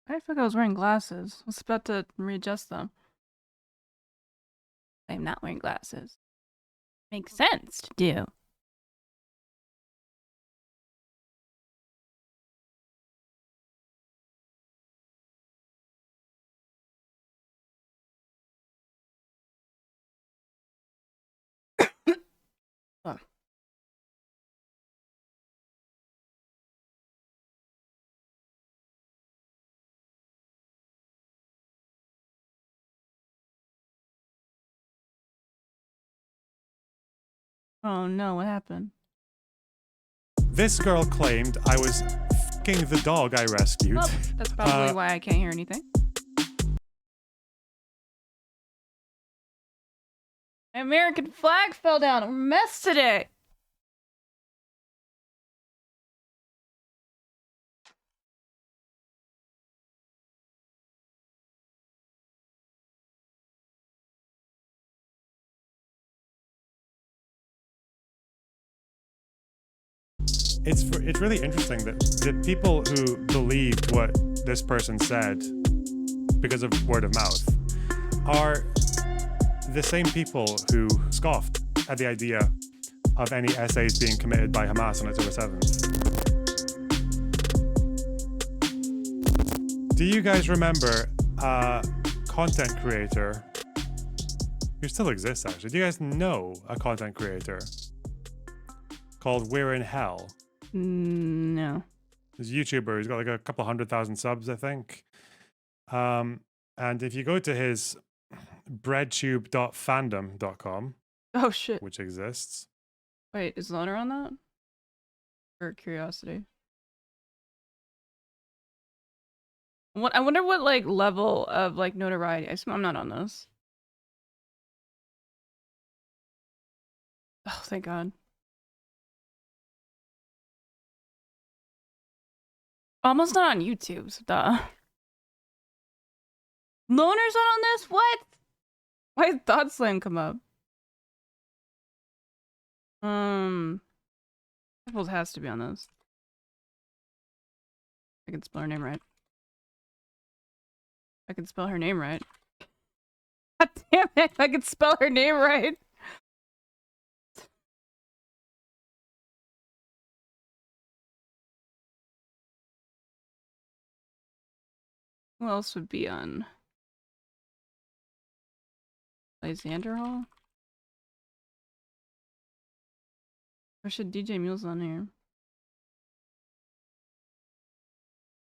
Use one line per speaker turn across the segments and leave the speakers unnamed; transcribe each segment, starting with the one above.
I feel like I was wearing glasses. I was about to readjust them. I'm not wearing glasses. Makes sense to do. Oh. Oh no, what happened?
This girl claimed I was f***ing the dog I rescued.
Well, that's probably why I can't hear anything. My American flag fell down. We're a mess today.
It's really interesting that the people who believed what this person said because of word of mouth are the same people who scoffed at the idea of any essays being committed by Hamas on October 7th. Do you guys remember a content creator who still exists actually? Do you guys know a content creator called We're in Hell?
No.
He's a YouTuber. He's got like a couple 100,000 subs, I think. And if you go to his breadtube.fandom.com,
Oh shit.
which exists.
Wait, is Loner on that? For curiosity. I wonder what like level of like notoriety. I'm not on this. Oh, thank God. Almost not on YouTube, so duh. Loner's not on this? What? Why did Thought Slam come up? Apples has to be on this. I can spell her name right. I can spell her name right. God damn it! I can spell her name right. Who else would be on? Lysander Hall? Or should DJ Mule's on here?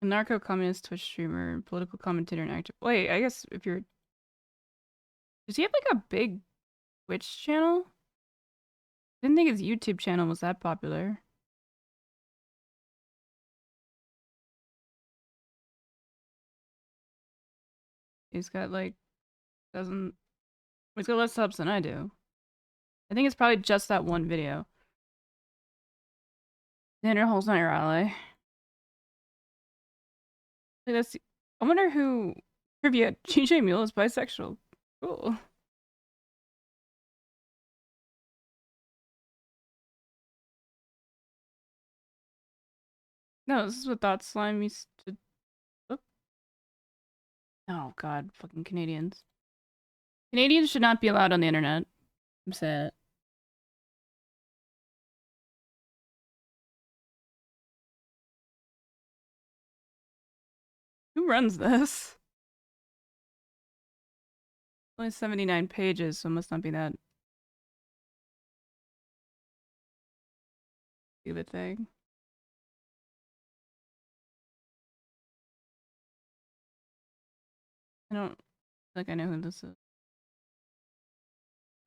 A narco-communist Twitch streamer, political commentator, and actor. Wait, I guess if you're... Does he have like a big Twitch channel? Didn't think his YouTube channel was that popular. He's got like... doesn't... He's got less subs than I do. I think it's probably just that one video. Xander Hall's not your ally. That's... I wonder who... Trivia. GJ Mule is bisexual. Cool. No, this is what Thought Slime used to... Oh god, fucking Canadians. Canadians should not be allowed on the internet. I'm sad. Who runs this? Only 79 pages, so it must not be that stupid thing. I don't think I know who this is.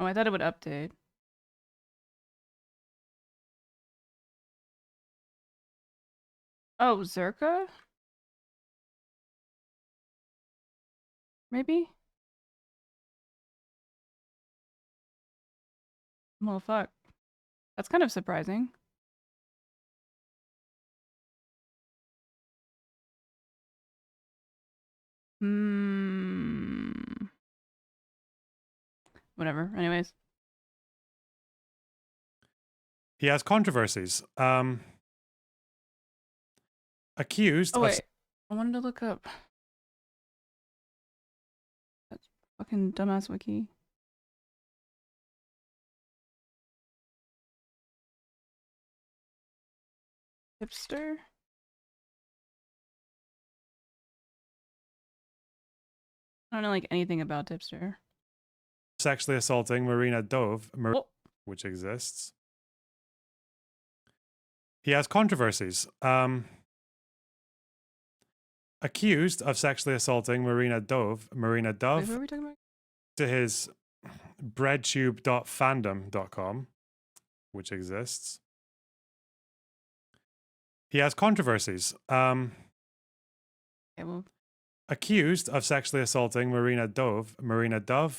Oh, I thought it would update. Oh, Zerka? Maybe? Well, fuck. That's kind of surprising. Whatever. Anyways.
He has controversies. Accused
Oh,
of...
wait. I wanted to look up Fucking dumbass wiki. Hipster? I don't know like anything about Tipster.
Sexually assaulting Marina Dove,
Oh,
which exists. He has controversies. Accused of sexually assaulting Marina Dove,
wait, what are we talking about?
to his breadtube.fandom.com, which exists. He has controversies.
Okay, well,
Accused of sexually assaulting Marina Dove,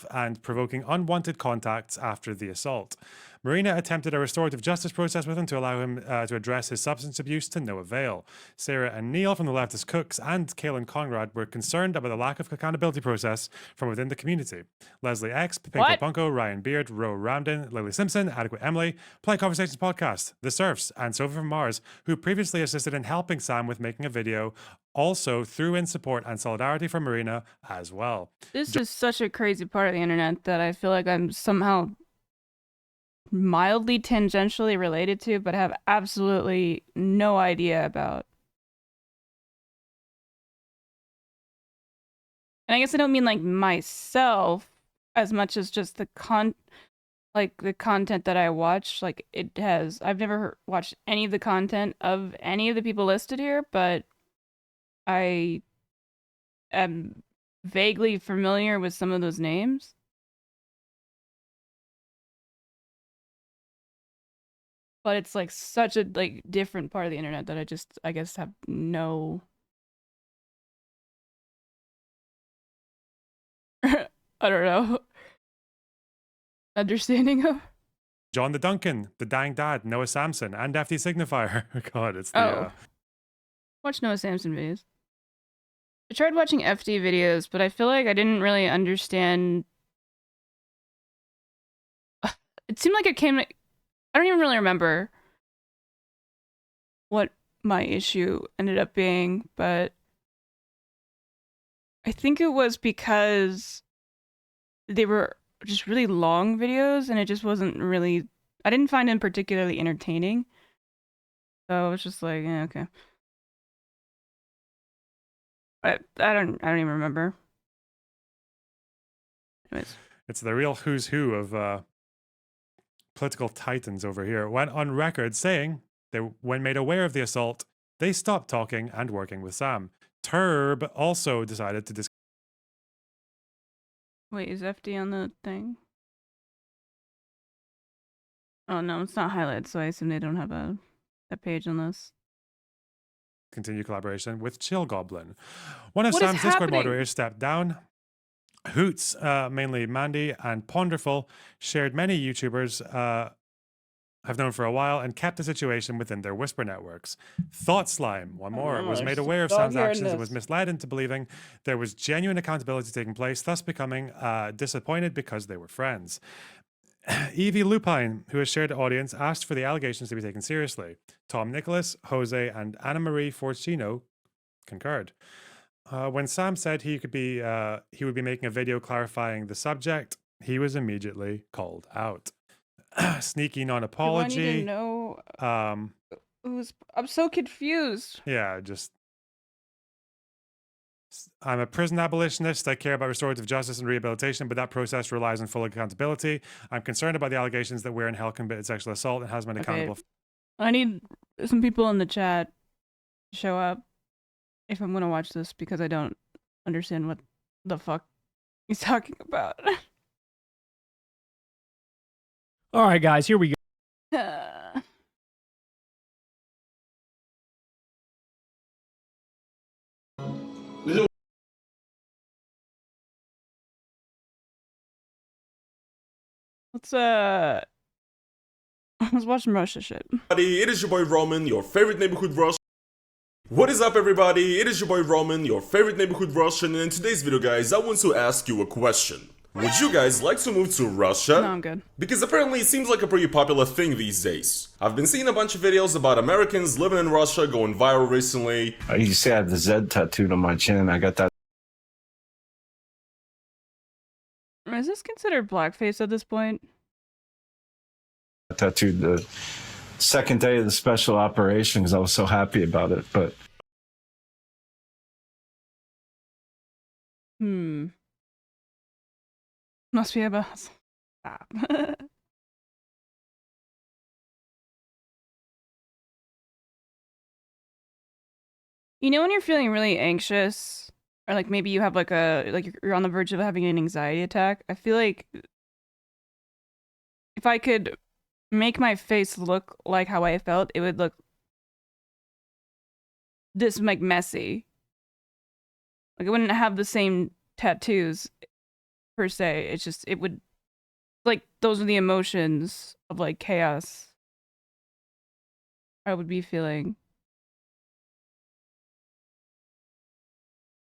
and provoking unwanted contacts after the assault. Marina attempted a restorative justice process with him to allow him to address his substance abuse to no avail. Sarah and Neil from the Leftist Cooks and Kaelin Conrad were concerned about the lack of accountability process from within the community. Leslie X, Pinko
what?
Punko, Ryan Beard, Ro Ramden, Lily Simpson, Adequate Emily, Polite Conversations Podcast, The Surfs, and Sophie from Mars, who previously assisted in helping Sam with making a video, also threw in support and solidarity for Marina as well.
This is such a crazy part of the internet that I feel like I'm somehow mildly tangentially related to, but have absolutely no idea about. And I guess I don't mean like myself as much as just the content that I watch. Like I've never watched any of the content of any of the people listed here, but I am vaguely familiar with some of those names. But it's like such a like different part of the internet that I guess have no I don't know understanding of.
John the Duncan, the Dang Dad, Noah Samson, and FD Signifier. God, it's the
Watch Noah Samson videos. I tried watching FD videos, but I feel like I didn't really understand. It seemed like it came. I don't even really remember what my issue ended up being, but I think it was because they were just really long videos and it just wasn't really. I didn't find them particularly entertaining. So I was just like, yeah, okay. I don't even remember. Anyways.
It's the real who's who of political titans over here. Went on record saying they, when made aware of the assault, they stopped talking and working with Sam. Turb also decided to
Wait, is FD on the thing? Oh no, it's not highlighted, so I assume they don't have a page on this.
continue collaboration with Chill Goblin. One of
What
Sam's
is
Discord
happening?
moderators stepped down. Hoots, mainly Mandy and Ponderful, shared many YouTubers have known for a while and kept the situation within their Whisper networks. Thought Slime, one more, was made aware of Sam's actions and was misled into believing there was genuine accountability taking place, thus becoming disappointed because they were friends. Evie Lupine, who has shared the audience, asked for the allegations to be taken seriously. Tom Nicholas, Jose, and Anna Marie Forcino concurred. When Sam said he would be making a video clarifying the subject, he was immediately called out. Sneaky non-apology.
Do I need to know I'm so confused.
Yeah, just I'm a prison abolitionist. I care about restorative justice and rehabilitation, but that process relies on full accountability. I'm concerned about the allegations that We're in Hell committed sexual assault and has been accountable.
I need some people in the chat to show up if I'm gonna watch this because I don't understand what the fuck he's talking about.
All right, guys, here we go.
Let's watch some Russia shit.
It is your boy Roman, your favorite neighborhood Russian. What is up, everybody? It is your boy Roman, your favorite neighborhood Russian, and in today's video, guys, I want to ask you a question. Would you guys like to move to Russia?
No, I'm good.
Because apparently it seems like a pretty popular thing these days. I've been seeing a bunch of videos about Americans living in Russia going viral recently.
You see I have the Z tattooed on my chin. I got that
Is this considered blackface at this point?
Tattooed the second day of the special operation because I was so happy about it. But
Must be about stop. You know when you're feeling really anxious, or like maybe you have like you're on the verge of having an anxiety attack? I feel like if I could make my face look like how I felt, it would look this like messy. Like it wouldn't have the same tattoos per se. It's just it would like those are the emotions of like chaos I would be feeling.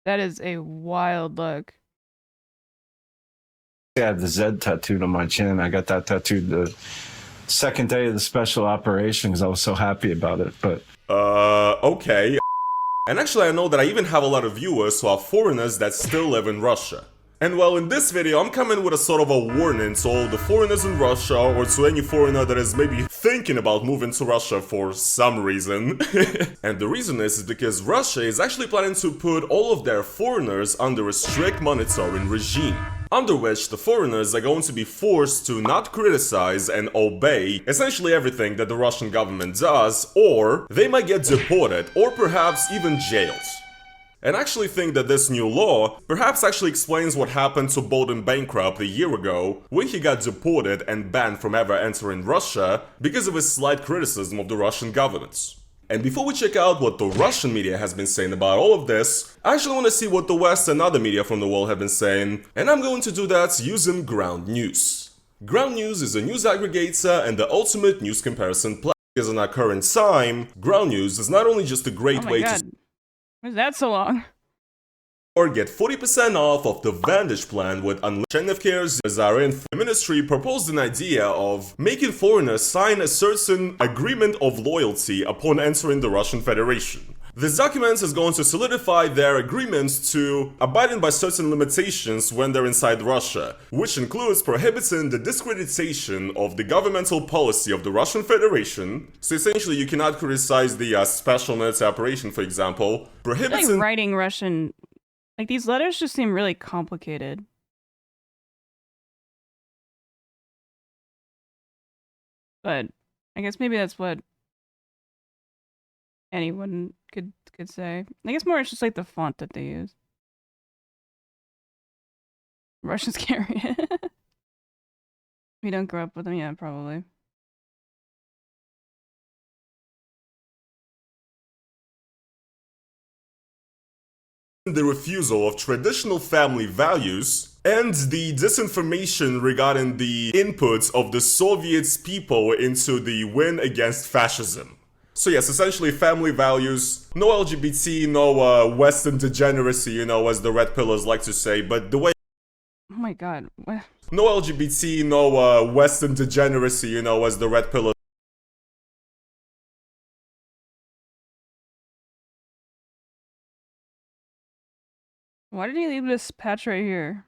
That is a wild look.
I had the Z tattooed on my chin. I got that tattooed the second day of the special operation because I was so happy about it. But
okay. And actually I know that I even have a lot of viewers who are foreigners that still live in Russia. And well, in this video I'm coming with a sort of a warning to all the foreigners in Russia, or to any foreigner that is maybe thinking about moving to Russia for some reason. And the reason is because Russia is actually planning to put all of their foreigners under a strict monitoring regime, under which the foreigners are going to be forced to not criticize and obey essentially everything that the Russian government does, or they might get deported or perhaps even jailed. And I actually think that this new law perhaps actually explains what happened to Bolton Bankrupt a year ago when he got deported and banned from ever entering Russia because of his slight criticism of the Russian government. And before we check out what the Russian media has been saying about all of this, I actually want to see what the West and other media from the world have been saying, and I'm going to do that using Ground News. Ground News is a news aggregator and the ultimate news comparison platform. Because in our current time, Ground News is not only just a great way to
Why is that so long?
or get 40% off of the Vantage plan with unlimited NFK's Zarin ministry proposed an idea of making foreigners sign a certain agreement of loyalty upon entering the Russian Federation. This document is going to solidify their agreements to abiding by certain limitations when they're inside Russia, which includes prohibiting the discreditation of the governmental policy of the Russian Federation. So essentially you cannot criticize the special military operation, for example, prohibiting
Like writing Russian, like these letters just seem really complicated. But I guess maybe that's what anyone could say. I guess more it's just like the font that they use. Russians carry it. We don't grow up with them, yeah, probably.
the refusal of traditional family values and the disinformation regarding the inputs of the Soviet people into the win against fascism. So yes, essentially family values, no LGBT, no Western degeneracy, you know, as the red pillars like to say, but the way
Oh my god, what?
no LGBT, no Western degeneracy, you know, as the red pillars
Why did he leave this patch right here?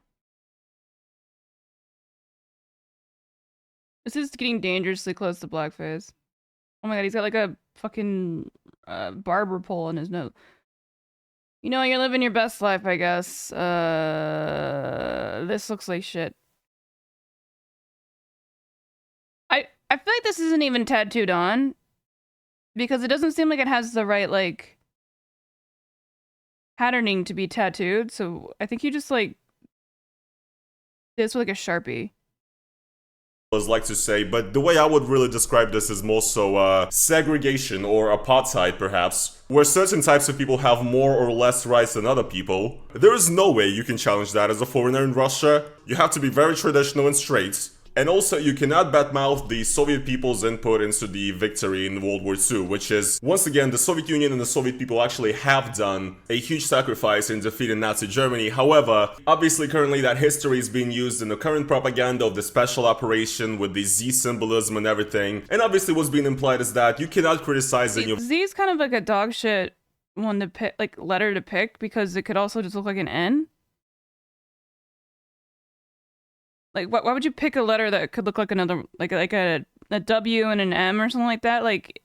This is getting dangerously close to blackface. Oh my god, he's got like a fucking barber pole in his nose. You know, you're living your best life, I guess. This looks like shit. I feel like this isn't even tattooed on. Because it doesn't seem like it has the right, like, patterning to be tattooed. So I think you just, like, did this with, like, a Sharpie.
like to say, but the way I would really describe this is more so segregation or apartheid perhaps, where certain types of people have more or less rights than other people. There is no way you can challenge that as a foreigner in Russia. You have to be very traditional and straight. And also, you cannot badmouth the Soviet people's input into the victory in World War II, which is, once again, the Soviet Union and the Soviet people actually have done a huge sacrifice in defeating Nazi Germany. However, obviously currently that history is being used in the current propaganda of the special operation with the Z symbolism and everything. And obviously what's being implied is that you cannot criticize any of
Z is kind of like a dog shit one to pick, like, letter to pick, because it could also just look like an N. Like, why would you pick a letter that could look like another, like a W and an M or something like that? Like,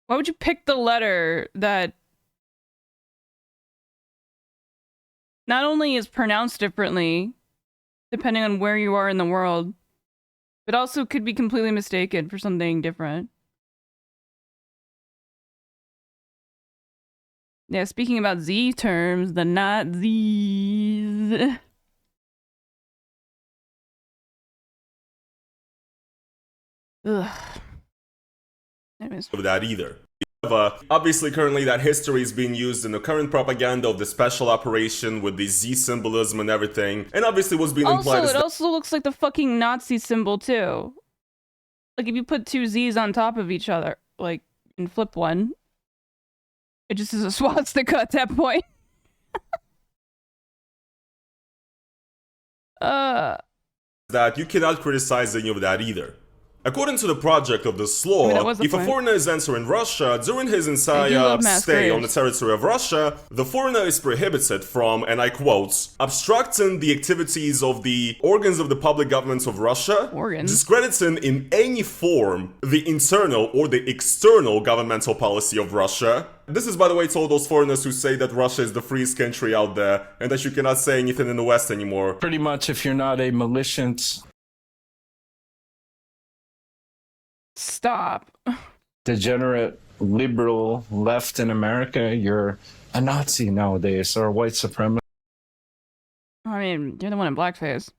why would you pick the letter that not only is pronounced differently, depending on where you are in the world, but also could be completely mistaken for something different? Yeah, speaking about Z terms, the Nazis. Ugh. Anyways.
Of that either. Obviously, currently that history is being used in the current propaganda of the special operation with the Z symbolism and everything. And obviously what's being implied
Also,
is
it also looks like the fucking Nazi symbol, too. Like, if you put two Z's on top of each other, like, and flip one, it just is a swastika at that point.
that you cannot criticize any of that either. According to the project of this
I mean,
law,
that was the
if a
point.
foreigner is entering Russia during his
I do
entire
love mass
stay on the
graves.
territory of Russia, the foreigner is prohibited from, and I quote, obstructing the activities of the organs of the public government of Russia,
Organs?
discrediting in any form the internal or the external governmental policy of Russia. This is, by the way, to all those foreigners who say that Russia is the freest country out there and that you cannot say anything in the West anymore.
Pretty much, if you're not a militant,
Stop.
degenerate, liberal left in America, you're a Nazi nowadays, or a white supremacist,
I mean, you're the one in blackface.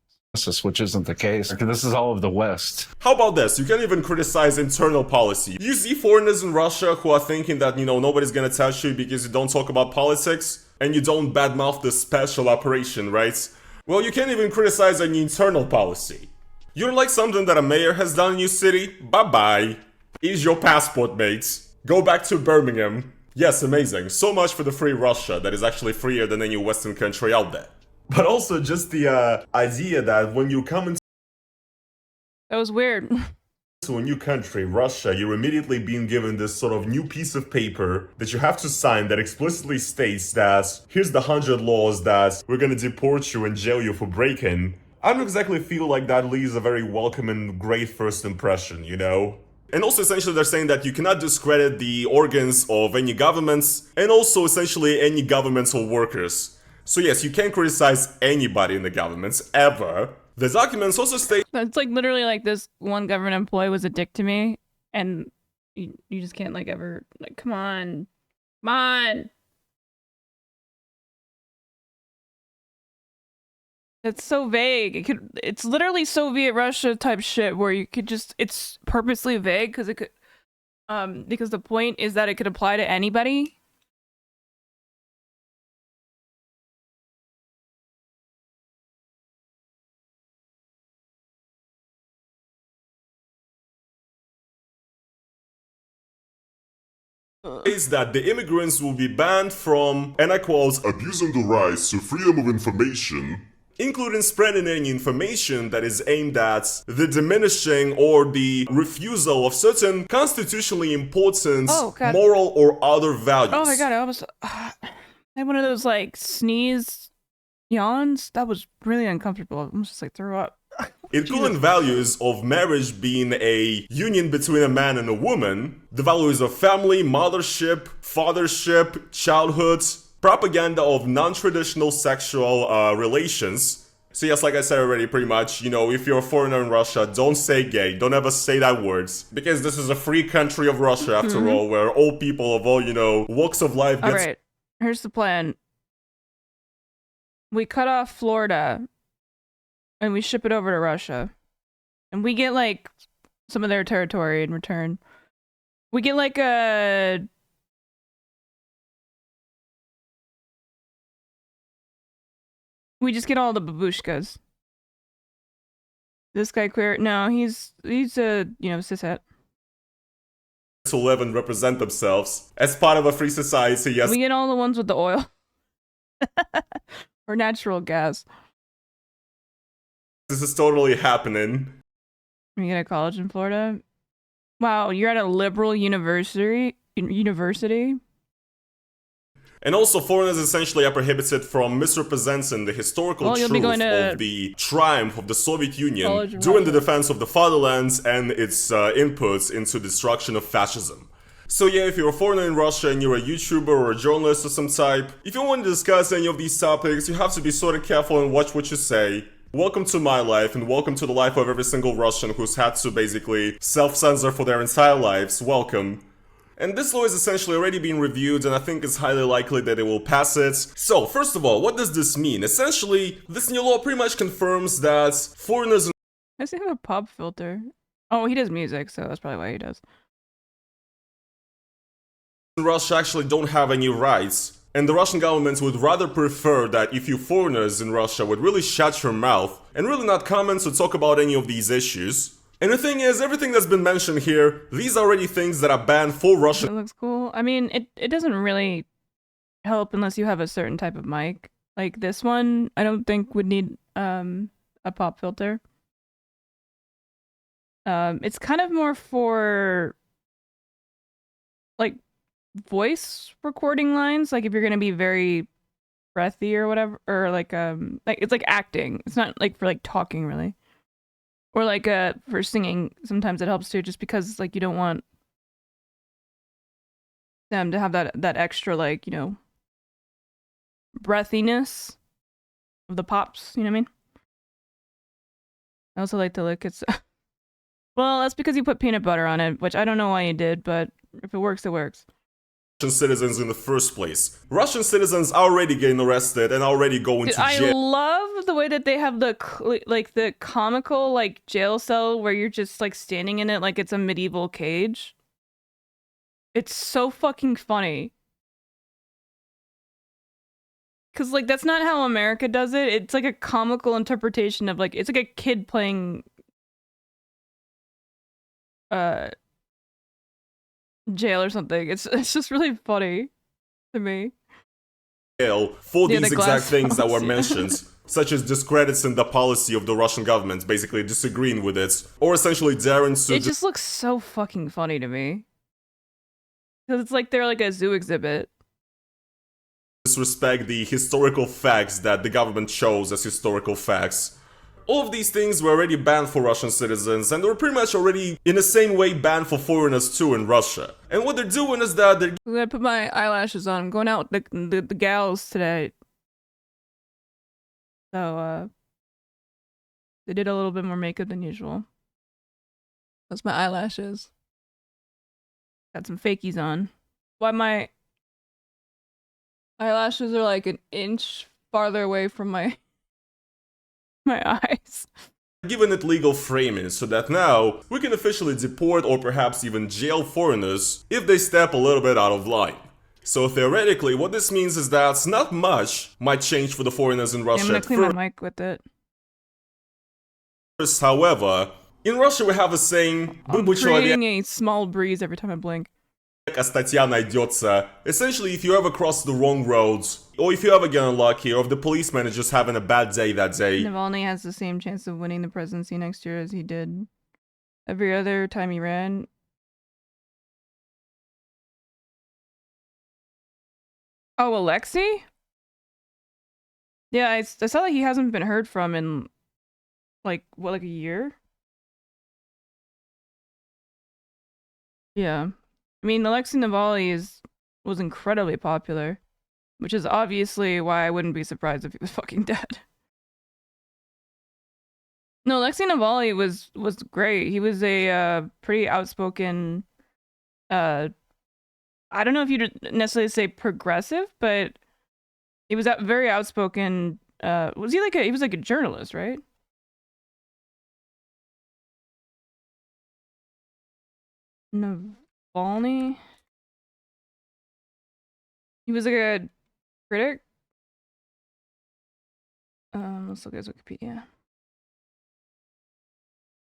which isn't the case. This is all of the West.
How about this? You can't even criticize internal policy. You see foreigners in Russia who are thinking that, you know, nobody's gonna touch you because you don't talk about politics and you don't badmouth the special operation, right? Well, you can't even criticize any internal policy. You don't like something that a mayor has done in your city? Bye-bye. Here's your passport, mates. Go back to Birmingham. Yes, amazing. So much for the free Russia that is actually freer than any Western country out there. But also just the idea that when you come into
That was weird.
a new country, Russia, you're immediately being given this sort of new piece of paper that you have to sign that explicitly states that here's the 100 laws that we're gonna deport you and jail you for breaking. I don't exactly feel like that leaves a very welcome and great first impression, you know? And also essentially they're saying that you cannot discredit the organs of any governments and also essentially any governmental workers. So yes, you can't criticize anybody in the governments, ever. The documents also state
It's like literally like this one government employee was a dick to me, and you just can't like ever, like, come on. Come on. It's so vague. It's literally Soviet Russia type shit where you could just, it's purposely vague because it could, because the point is that it could apply to anybody.
is that the immigrants will be banned from, and I quote, abusing the rights to freedom of information, including spreading any information that is aimed at the diminishing or the refusal of certain constitutionally important
Oh, God.
moral or other values.
Oh my god, I almost I had one of those like sneeze yawns. That was really uncomfortable. I almost just like threw up.
Including values of marriage being a union between a man and a woman, the values of family, mothership, fathership, childhood, propaganda of non-traditional sexual relations. So yes, like I said already, pretty much, you know, if you're a foreigner in Russia, don't say gay, don't ever say that word. Because this is a free country of Russia, after all, where all people of all, you know, walks of life gets...
Alright, here's the plan. We cut off Florida and we ship it over to Russia. And we get like some of their territory in return. We get like a... We just get all the babushkas. This guy queer? No, he's a, you know, cishet.
to live and represent themselves as part of a free society, yes.
We get all the ones with the oil. Or natural gas.
This is totally happening.
You get a college in Florida? Wow, you're at a liberal university?
And also, foreigners essentially are prohibited from misrepresenting the historical
Well, you'll be
truth
going to
of the triumph of the Soviet Union
college in
during the
Russia.
defense of the fatherland and its inputs into destruction of fascism. So yeah, if you're a foreigner in Russia and you're a YouTuber or a journalist of some type, if you want to discuss any of these topics, you have to be sort of careful and watch what you say. Welcome to my life, and welcome to the life of every single Russian who's had to basically self-censor for their entire lives. Welcome. And this law is essentially already being reviewed, and I think it's highly likely that it will pass it. So, first of all, what does this mean? Essentially, this new law pretty much confirms that foreigners
Does he have a pop filter? Oh, he does music, so that's probably why he does.
in Russia actually don't have any rights. And the Russian government would rather prefer that if you foreigners in Russia would really shut your mouth and really not comment or talk about any of these issues. And the thing is, everything that's been mentioned here, these are already things that are banned for Russian.
It looks cool. I mean, it doesn't really help unless you have a certain type of mic. Like this one, I don't think would need a pop filter. It's kind of more for like voice recording lines, like if you're gonna be very breathy or whatever, or like it's like acting. It's not like for like talking really. Or like for singing, sometimes it helps too, just because like you don't want them to have that extra like, you know, breathiness of the pops, you know what I mean? I also like to lick it. Well, that's because you put peanut butter on it, which I don't know why you did, but if it works, it works.
Citizens in the first place. Russian citizens are already getting arrested and already going to
I
jail.
love the way that they have the like the comical like jail cell where you're just like standing in it like it's a medieval cage. It's so fucking funny. Cause like that's not how America does it. It's like a comical interpretation of like it's like a kid playing jail or something. It's just really funny to me.
For
Yeah,
these
the
exact
glass
things that were
phones, yeah.
mentioned, such as discrediting the policy of the Russian government, basically disagreeing with it, or essentially daring to
It just looks so fucking funny to me. Because it's like they're like a zoo exhibit.
disrespect the historical facts that the government chose as historical facts. All of these things were already banned for Russian citizens, and they were pretty much already in the same way banned for foreigners too in Russia. And what they're doing is that they're
I'm gonna put my eyelashes on. I'm going out with the gals today. So, they did a little bit more makeup than usual. That's my eyelashes. Got some fakies on. Why my eyelashes are like an inch farther away from my eyes.
given it legal framing so that now we can officially deport or perhaps even jail foreigners if they step a little bit out of line. So theoretically, what this means is that not much might change for the foreigners in
I'm
Russia
gonna
at
clean my mic with it.
first. However, in Russia we have a saying
I'm
«Будь человек,
creating a small breeze every time I blink.
а статья найдется». Essentially, if you ever cross the wrong roads, or if you ever get unlucky, or if the policeman is just having a bad day that day,
Navalny has the same chance of winning the presidency next year as he did every other time he ran. Oh, Alexei? Yeah, I saw that he hasn't been heard from in, like, what, like a year? Yeah. I mean, Alexei Navalny was incredibly popular, which is obviously why I wouldn't be surprised if he was fucking dead. No, Alexei Navalny was great. He was a pretty outspoken, I don't know if you'd necessarily say progressive, but he was very outspoken. Was he like he was like a journalist, right? Navalny? He was like a critic? Let's look at his Wikipedia.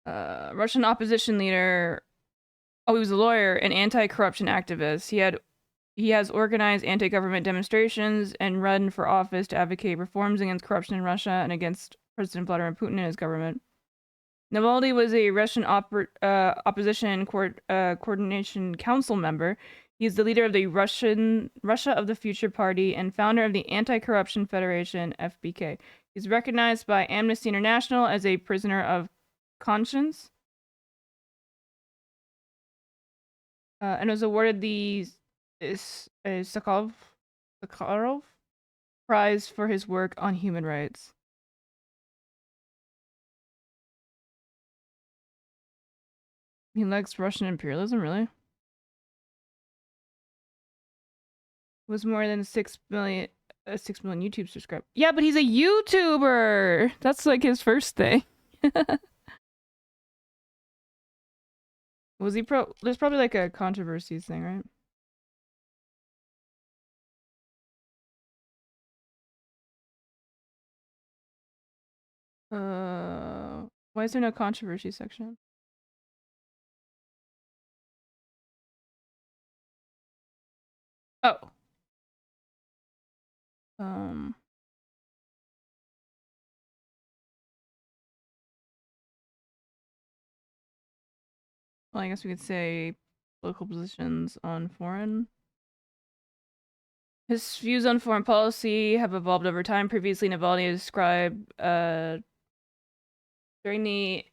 Russian opposition leader. Oh, he was a lawyer, an anti-corruption activist. He has organized anti-government demonstrations and run for office to advocate reforms against corruption in Russia and against President Vladimir Putin and his government. Navalny was a Russian opposition coordination council member. He's the leader of the Russia of the Future Party and founder of the Anti-Corruption Federation, FBK. He's recognized by Amnesty International as a prisoner of conscience. And was awarded the Sakharov Prize for his work on human rights. He likes Russian imperialism, really? Was more than 6 million YouTube subscribers. Yeah, but he's a YouTuber. That's like his first thing. Was he there's probably like a controversies thing, right? Why is there no controversy section? Oh. Well, I guess we could say political positions on foreign. His views on foreign policy have evolved over time. Previously, Navalny described during the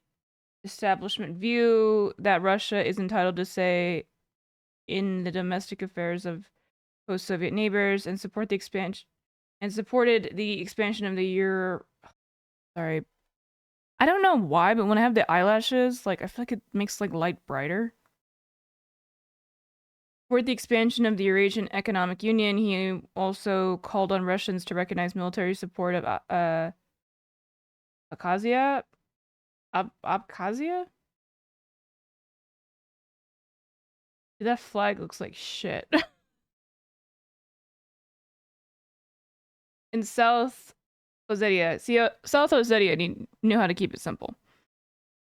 establishment view that Russia is entitled to say in the domestic affairs of post-Soviet neighbors and supported the expansion of the Sorry, I don't know why, but when I have the eyelashes, like I feel like it makes like light brighter. For the expansion of the Eurasian Economic Union, he also called on Russians to recognize military support of Abkhazia. Abkhazia? Dude, that flag looks like shit. In South Ossetia. See, South Ossetia knew how to keep it simple.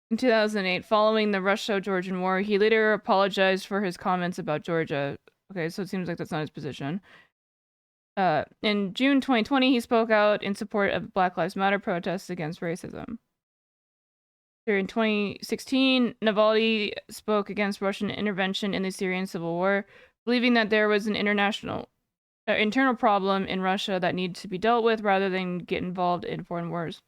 In 2008, following the Russo-Georgian War, he later apologized for his comments about Georgia. Okay, so it seems like that's not his position. In June 2020, he spoke out in support of Black Lives Matter protests against racism. In 2016, Navalny spoke against Russian intervention in the Syrian civil war, believing that there was an internal problem in Russia that needed to be dealt with rather than get involved in foreign wars.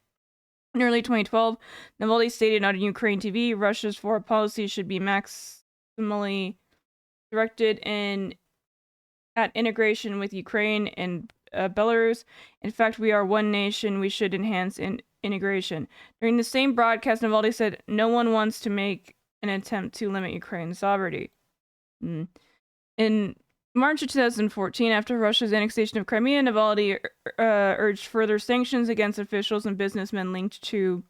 In early 2012, Navalny stated on Ukraine TV, Russia's foreign policy should be maximally directed at integration with Ukraine and Belarus. In fact, we are one nation. We should enhance integration. During the same broadcast, Navalny said, no one wants to make an attempt to limit Ukraine's sovereignty. In March of 2014, after Russia's annexation of Crimea, Navalny urged further sanctions against officials and businessmen linked to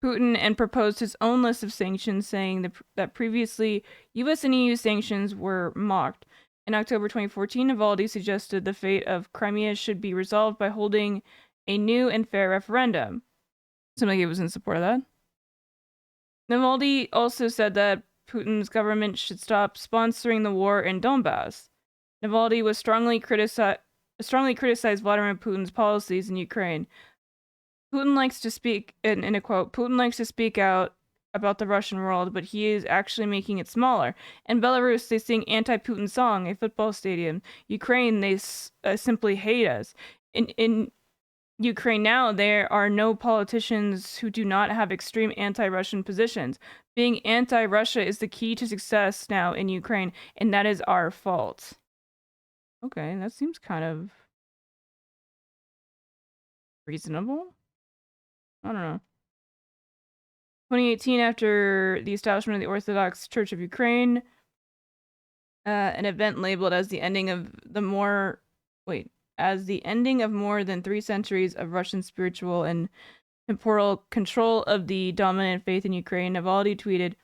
Putin and proposed his own list of sanctions, saying that previously US and EU sanctions were mocked. In October 2014, Navalny suggested the fate of Crimea should be resolved by holding a new and fair referendum. Seemed like he was in support of that. Navalny also said that Putin's government should stop sponsoring the war in Donbass. Navalny was strongly criticized Vladimir Putin's policies in Ukraine. Putin likes to speak, in a quote, Putin likes to speak out about the Russian world, but he is actually making it smaller. In Belarus, they sing anti-Putin song, a football stadium. Ukraine, they simply hate us. In Ukraine now, there are no politicians who do not have extreme anti-Russian positions. Being anti-Russia is the key to success now in Ukraine, and that is our fault. Okay, that seems kind of reasonable. I don't know. 2018, after the establishment of the Orthodox Church of Ukraine, an event labeled as the ending of more than 3 centuries of Russian spiritual and temporal control of the dominant faith in Ukraine, Navalny tweeted,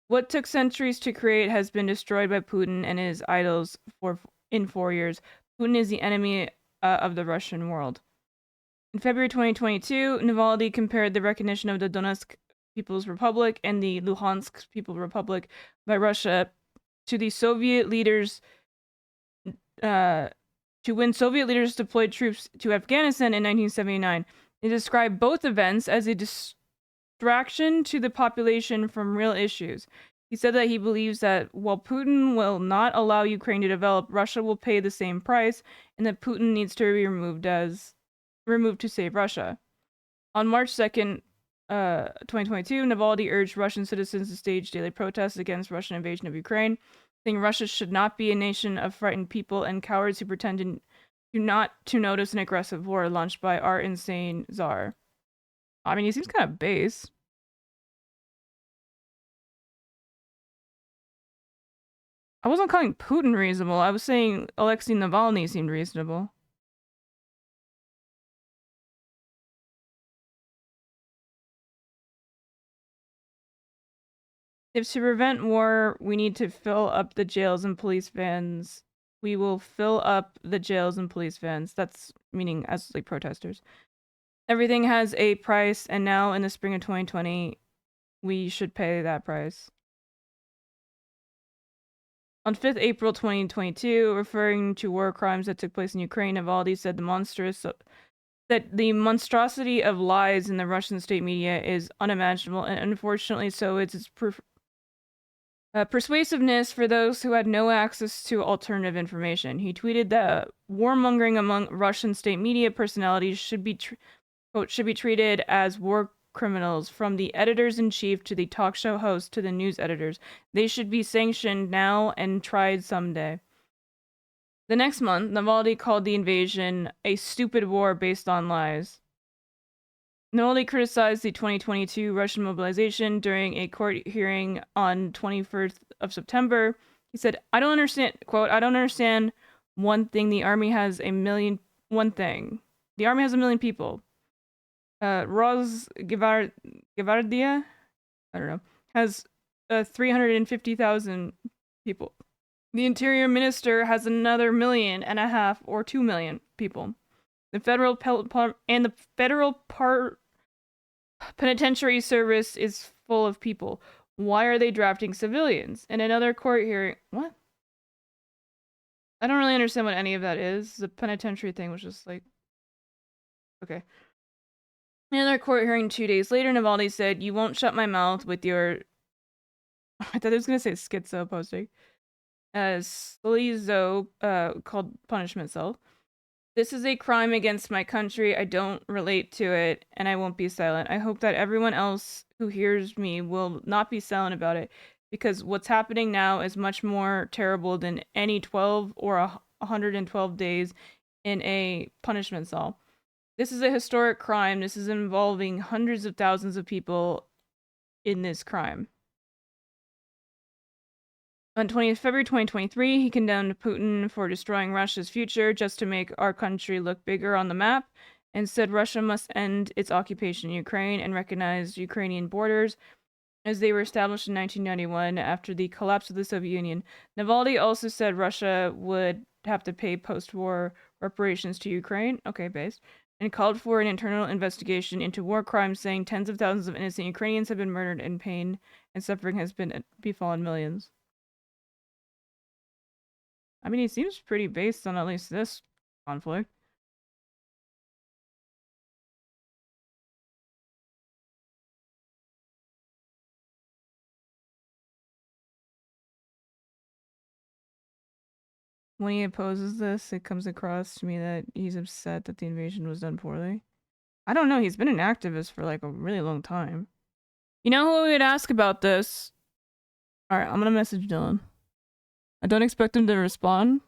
"What took centuries to create has been destroyed by Putin and his idols in 4 years. Putin is the enemy of the Russian world." In February 2022, Navalny compared the recognition of the Donetsk People's Republic and the Luhansk People's Republic by Russia to the Soviet leaders to when Soviet leaders deployed troops to Afghanistan in 1979. They described both events as a distraction to the population from real issues. He said that he believes that while Putin will not allow Ukraine to develop, Russia will pay the same price, and that Putin needs to be removed to save Russia. On March 2nd, 2022, Navalny urged Russian citizens to stage daily protests against Russian invasion of Ukraine, saying Russia should not be a nation of frightened people and cowards who pretend not to notice an aggressive war launched by our insane czar. I mean, he seems kind of base. I wasn't calling Putin reasonable. I was saying Alexei Navalny seemed reasonable. If to prevent war, we need to fill up the jails and police vans, we will fill up the jails and police vans. That's meaning as like protesters. Everything has a price, and now in the spring of 2020, we should pay that price. On 5th April 2022, referring to war crimes that took place in Ukraine, Navalny said the monstrosity of lies in the Russian state media is unimaginable, and unfortunately so is its persuasiveness for those who had no access to alternative information. He tweeted that warmongering among Russian state media personalities should be treated as war criminals, from the editors-in-chief to the talk show host to the news editors. They should be sanctioned now and tried someday. The next month, Navalny called the invasion a stupid war based on lies. Navalny criticized the 2022 Russian mobilization during a court hearing on 21st of September. He said, I don't understand, quote, I don't understand one thing. The army has a million people. Rosgvardia, I don't know, has 350,000 people. The interior minister has another 1.5 million or 2 million people. The federal penitentiary service is full of people. Why are they drafting civilians? In another court hearing, what? I don't really understand what any of that is. The penitentiary thing was just like, okay. In another court hearing 2 days later, Navalny said, "You won't shut my mouth with your," I thought I was gonna say schizo posting. Slizo, called punishment cell. This is a crime against my country. I don't relate to it, and I won't be silent. I hope that everyone else who hears me will not be silent about it, because what's happening now is much more terrible than any 12 or 112 days in a punishment cell. This is a historic crime. This is involving hundreds of thousands of people in this crime. On February 2023, he condemned Putin for destroying Russia's future just to make our country look bigger on the map, and said Russia must end its occupation in Ukraine and recognize Ukrainian borders as they were established in 1991 after the collapse of the Soviet Union. Navalny also said Russia would have to pay post-war reparations to Ukraine, okay, based, and called for an internal investigation into war crimes, saying tens of thousands of innocent Ukrainians have been murdered and pain and suffering has befallen millions. I mean, he seems pretty based on at least this conflict. When he opposes this, it comes across to me that he's upset that the invasion was done poorly. I don't know, he's been an activist for like a really long time. You know who we would ask about this? Alright, I'm gonna message Dylan. I don't expect him to respond.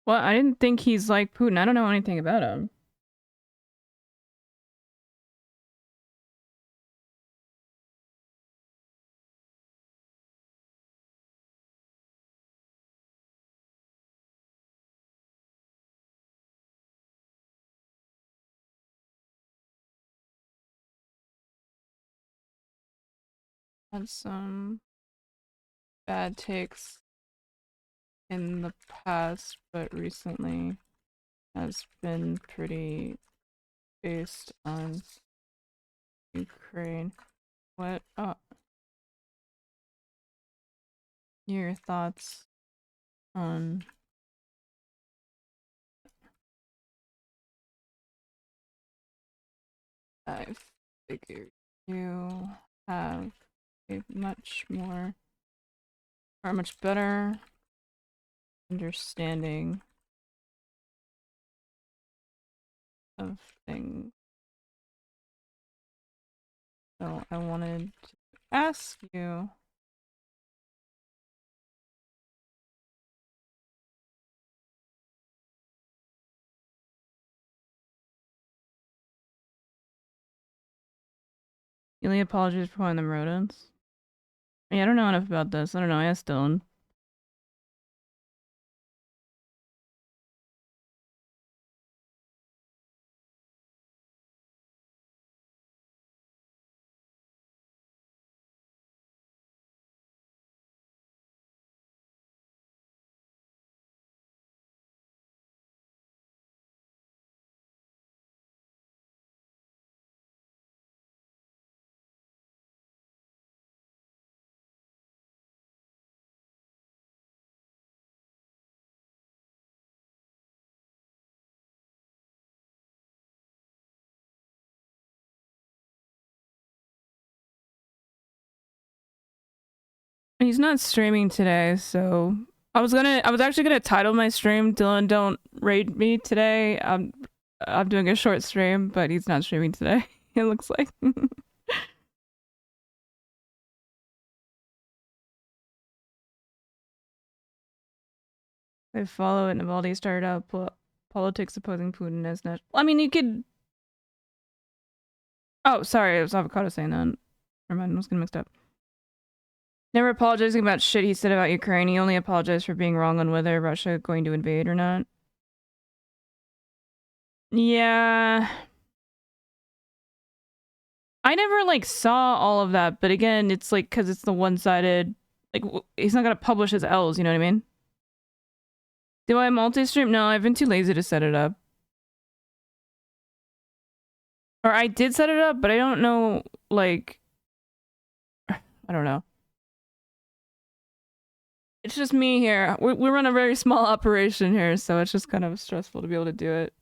Well, I didn't think he's like Putin. I don't know anything about him. had some bad takes in the past, but recently has been pretty based on Ukraine. What your thoughts on I figured you have a much more or much better understanding of things. So I wanted to ask you, really apologies for calling them rodents. Yeah, I don't know enough about this. I don't know. I asked Dylan. He's not streaming today, so I was actually gonna title my stream "Dylan, don't raid me today." I'm doing a short stream, but he's not streaming today. It looks like. I follow it. Navalny started out politics opposing Putin as national. I mean, you could. Oh, sorry, it was Avocado saying that. Never mind, I was getting mixed up. Never apologizing about shit he said about Ukraine. He only apologized for being wrong on whether Russia going to invade or not. Yeah. I never like saw all of that, but again, it's like because it's the one-sided. Like he's not gonna publish his L's. You know what I mean? Do I multi-stream? No, I've been too lazy to set it up. Or I did set it up, but I don't know. Like, I don't know. It's just me here. We run a very small operation here, so it's just kind of stressful to be able to do it.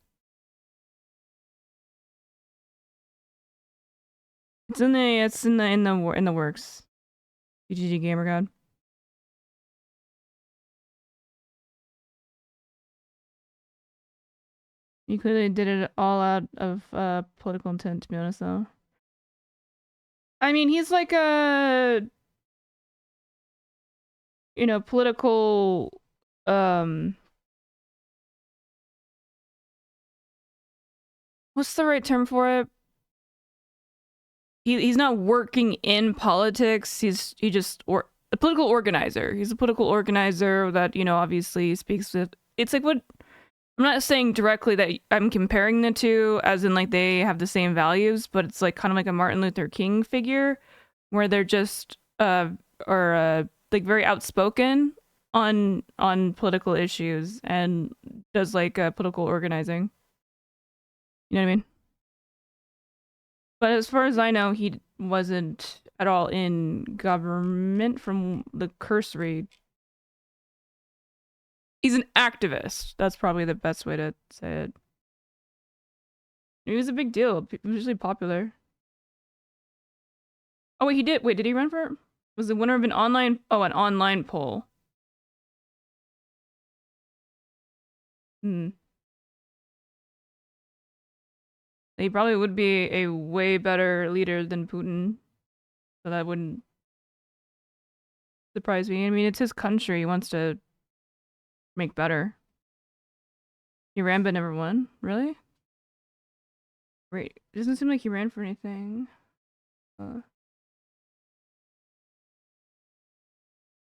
It's in the works. BGG Gamer God. You clearly did it all out of political intent, to be honest, though. I mean, he's like a, you know, political, what's the right term for it? He's not working in politics. He just a political organizer. He's a political organizer that, you know, obviously speaks with. It's like what I'm not saying directly that I'm comparing the two, as in like they have the same values, but it's like kind of like a Martin Luther King figure, where they're just like very outspoken on political issues and does like political organizing. You know what I mean? But as far as I know, he wasn't at all in government from the cursory. He's an activist. That's probably the best way to say it. He was a big deal. Usually popular. Oh wait, he did. Wait, did he run for it? Was the winner of an online? Oh, an online poll. Hmm. He probably would be a way better leader than Putin. So that wouldn't surprise me. I mean, it's his country. He wants to make better. Iran but never won. Really? Wait, it doesn't seem like he ran for anything.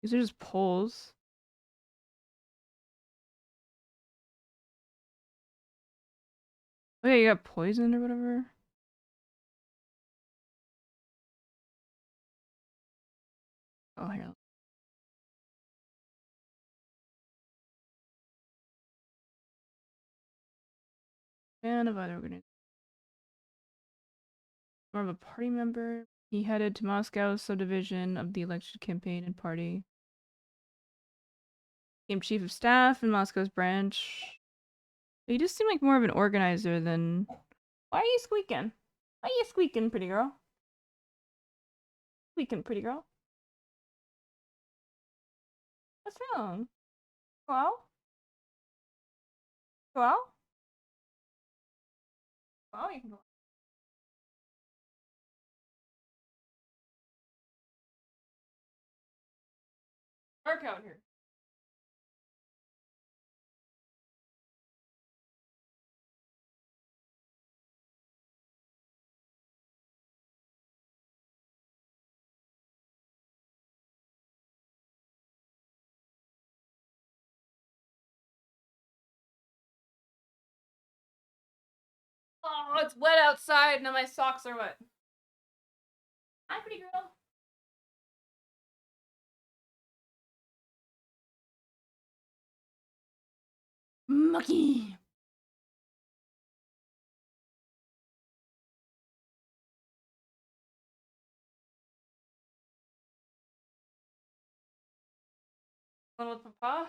These are just polls. Oh yeah, you got poisoned or whatever. Oh, here. Fan of either organization. More of a party member. He headed to Moscow's subdivision of the election campaign and party. Became chief of staff in Moscow's branch. He just seemed like more of an organizer than. Why are you squeaking? Why are you squeaking, pretty girl? Squeaking, pretty girl. What's wrong? Hello? Hello? Hello? You can go. Dark out here. Oh, it's wet outside. Now my socks are wet. Hi, pretty girl. Mucky. Going with Papa?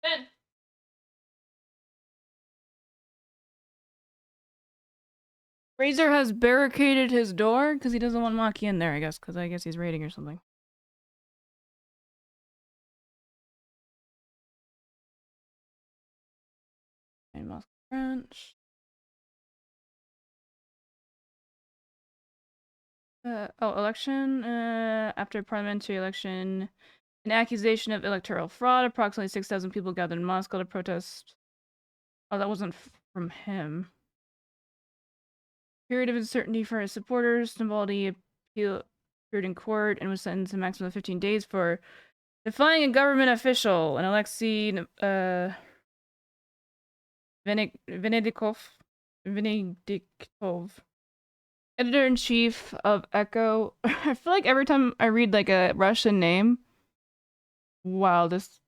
Ben. Razor has barricaded his door because he doesn't want Maki in there, I guess, because I guess he's raiding or something. And Moscow branch. Election. After parliamentary election, an accusation of electoral fraud. Approximately 6,000 people gathered in Moscow to protest. Oh, that wasn't from him. Period of uncertainty for his supporters. Navalny appeared in court and was sentenced to a maximum of 15 days for defying a government official. And Alexei Venediktov, editor-in-chief of Echo. I feel like every time I read like a Russian name, wow, this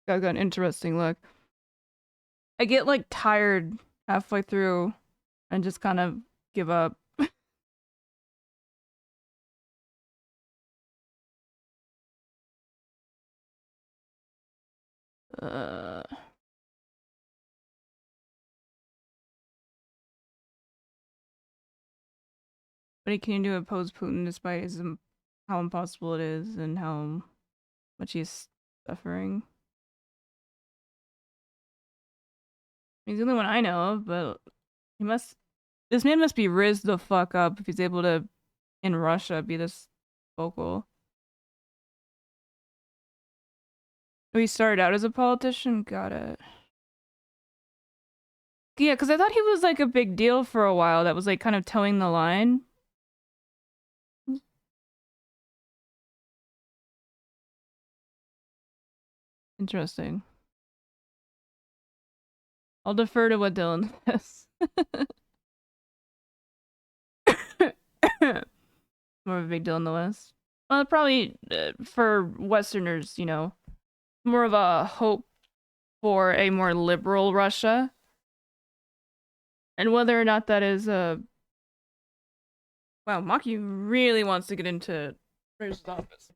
guy got an interesting look. I get like tired halfway through and just kind of give up. uh What can you do to oppose Putin despite how impossible it is and how much he's suffering? He's the only one I know of, but this man must be rizzed the fuck up if he's able to, in Russia, be this vocal. Oh, he started out as a politician? Got it. Yeah, because I thought he was like a big deal for a while that was like kind of towing the line. Interesting. I'll defer to what Dylan says. More of a big deal in the West. Well, probably for Westerners, you know, more of a hope for a more liberal Russia. And whether or not that is a... Wow, Maki really wants to get into Razor's office.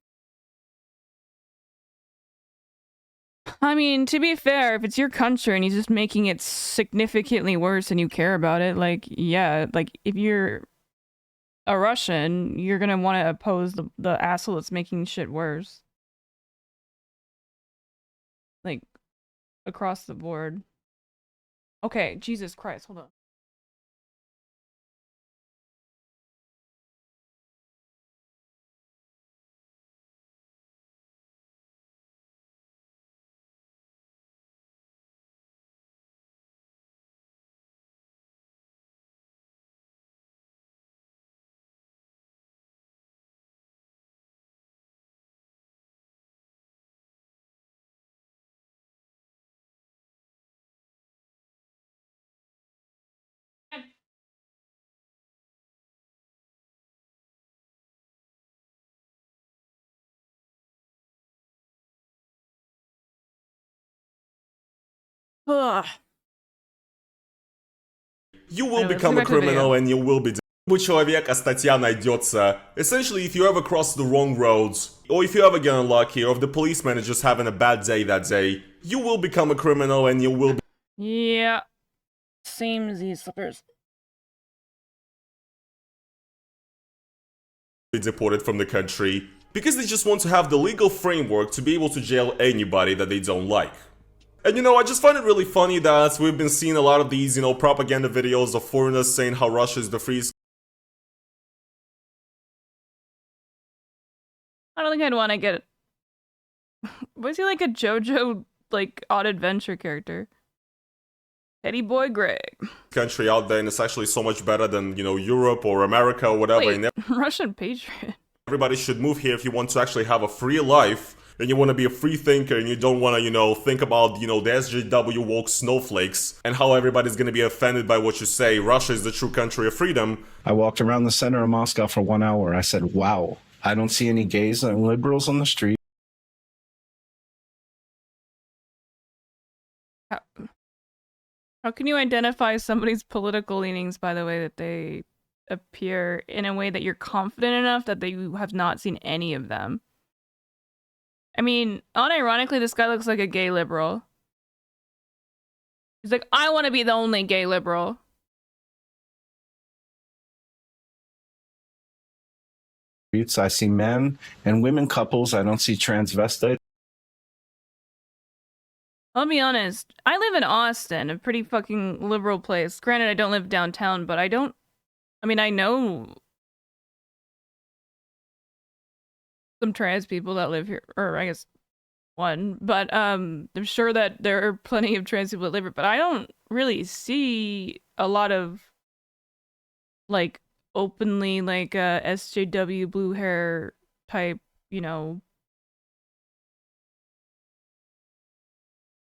I mean, to be fair, if it's your country and he's just making it significantly worse and you care about it, like, yeah, like, if you're a Russian, you're gonna want to oppose the asshole that's making shit worse. Like, across the board. Okay, Jesus Christ, hold on. Ugh.
you will
Anyway,
become a
let's get back to the
criminal
video.
and you will be человека статья найдется. Essentially, if you ever cross the wrong roads, or if you ever get unlucky, or if the policeman is just having a bad day that day, you will become a criminal and you will
Yeah. Same as these slippers.
be deported from the country because they just want to have the legal framework to be able to jail anybody that they don't like. And you know, I just find it really funny that we've been seeing a lot of these, you know, propaganda videos of foreigners saying how Russia is the freest
I don't think I'd want to get. Was he like a JoJo like odd adventure character? Teddy Boy Greg.
country out there, and it's actually so much better than, you know, Europe or America or whatever.
Wait,
And
Russian Patriot.
everybody should move here if you want to actually have a free life and you want to be a free thinker and you don't want to, you know, think about, you know, the SJW woke snowflakes and how everybody's going to be offended by what you say. Russia is the true country of freedom.
I walked around the center of Moscow for 1 hour. I said, wow, I don't see any gays and liberals on the street.
How can you identify somebody's political leanings by the way that they appear in a way that you're confident enough that you have not seen any of them? I mean, unironically, this guy looks like a gay liberal. He's like, I want to be the only gay liberal.
I see men and women couples. I don't see transvestites.
I'll be honest, I live in Austin, a pretty fucking liberal place. Granted, I don't live downtown, but I know some trans people that live here, or I guess one, but I'm sure that there are plenty of trans people that live here, but I don't really see a lot of, like, openly, like, SJW blue hair type, you know.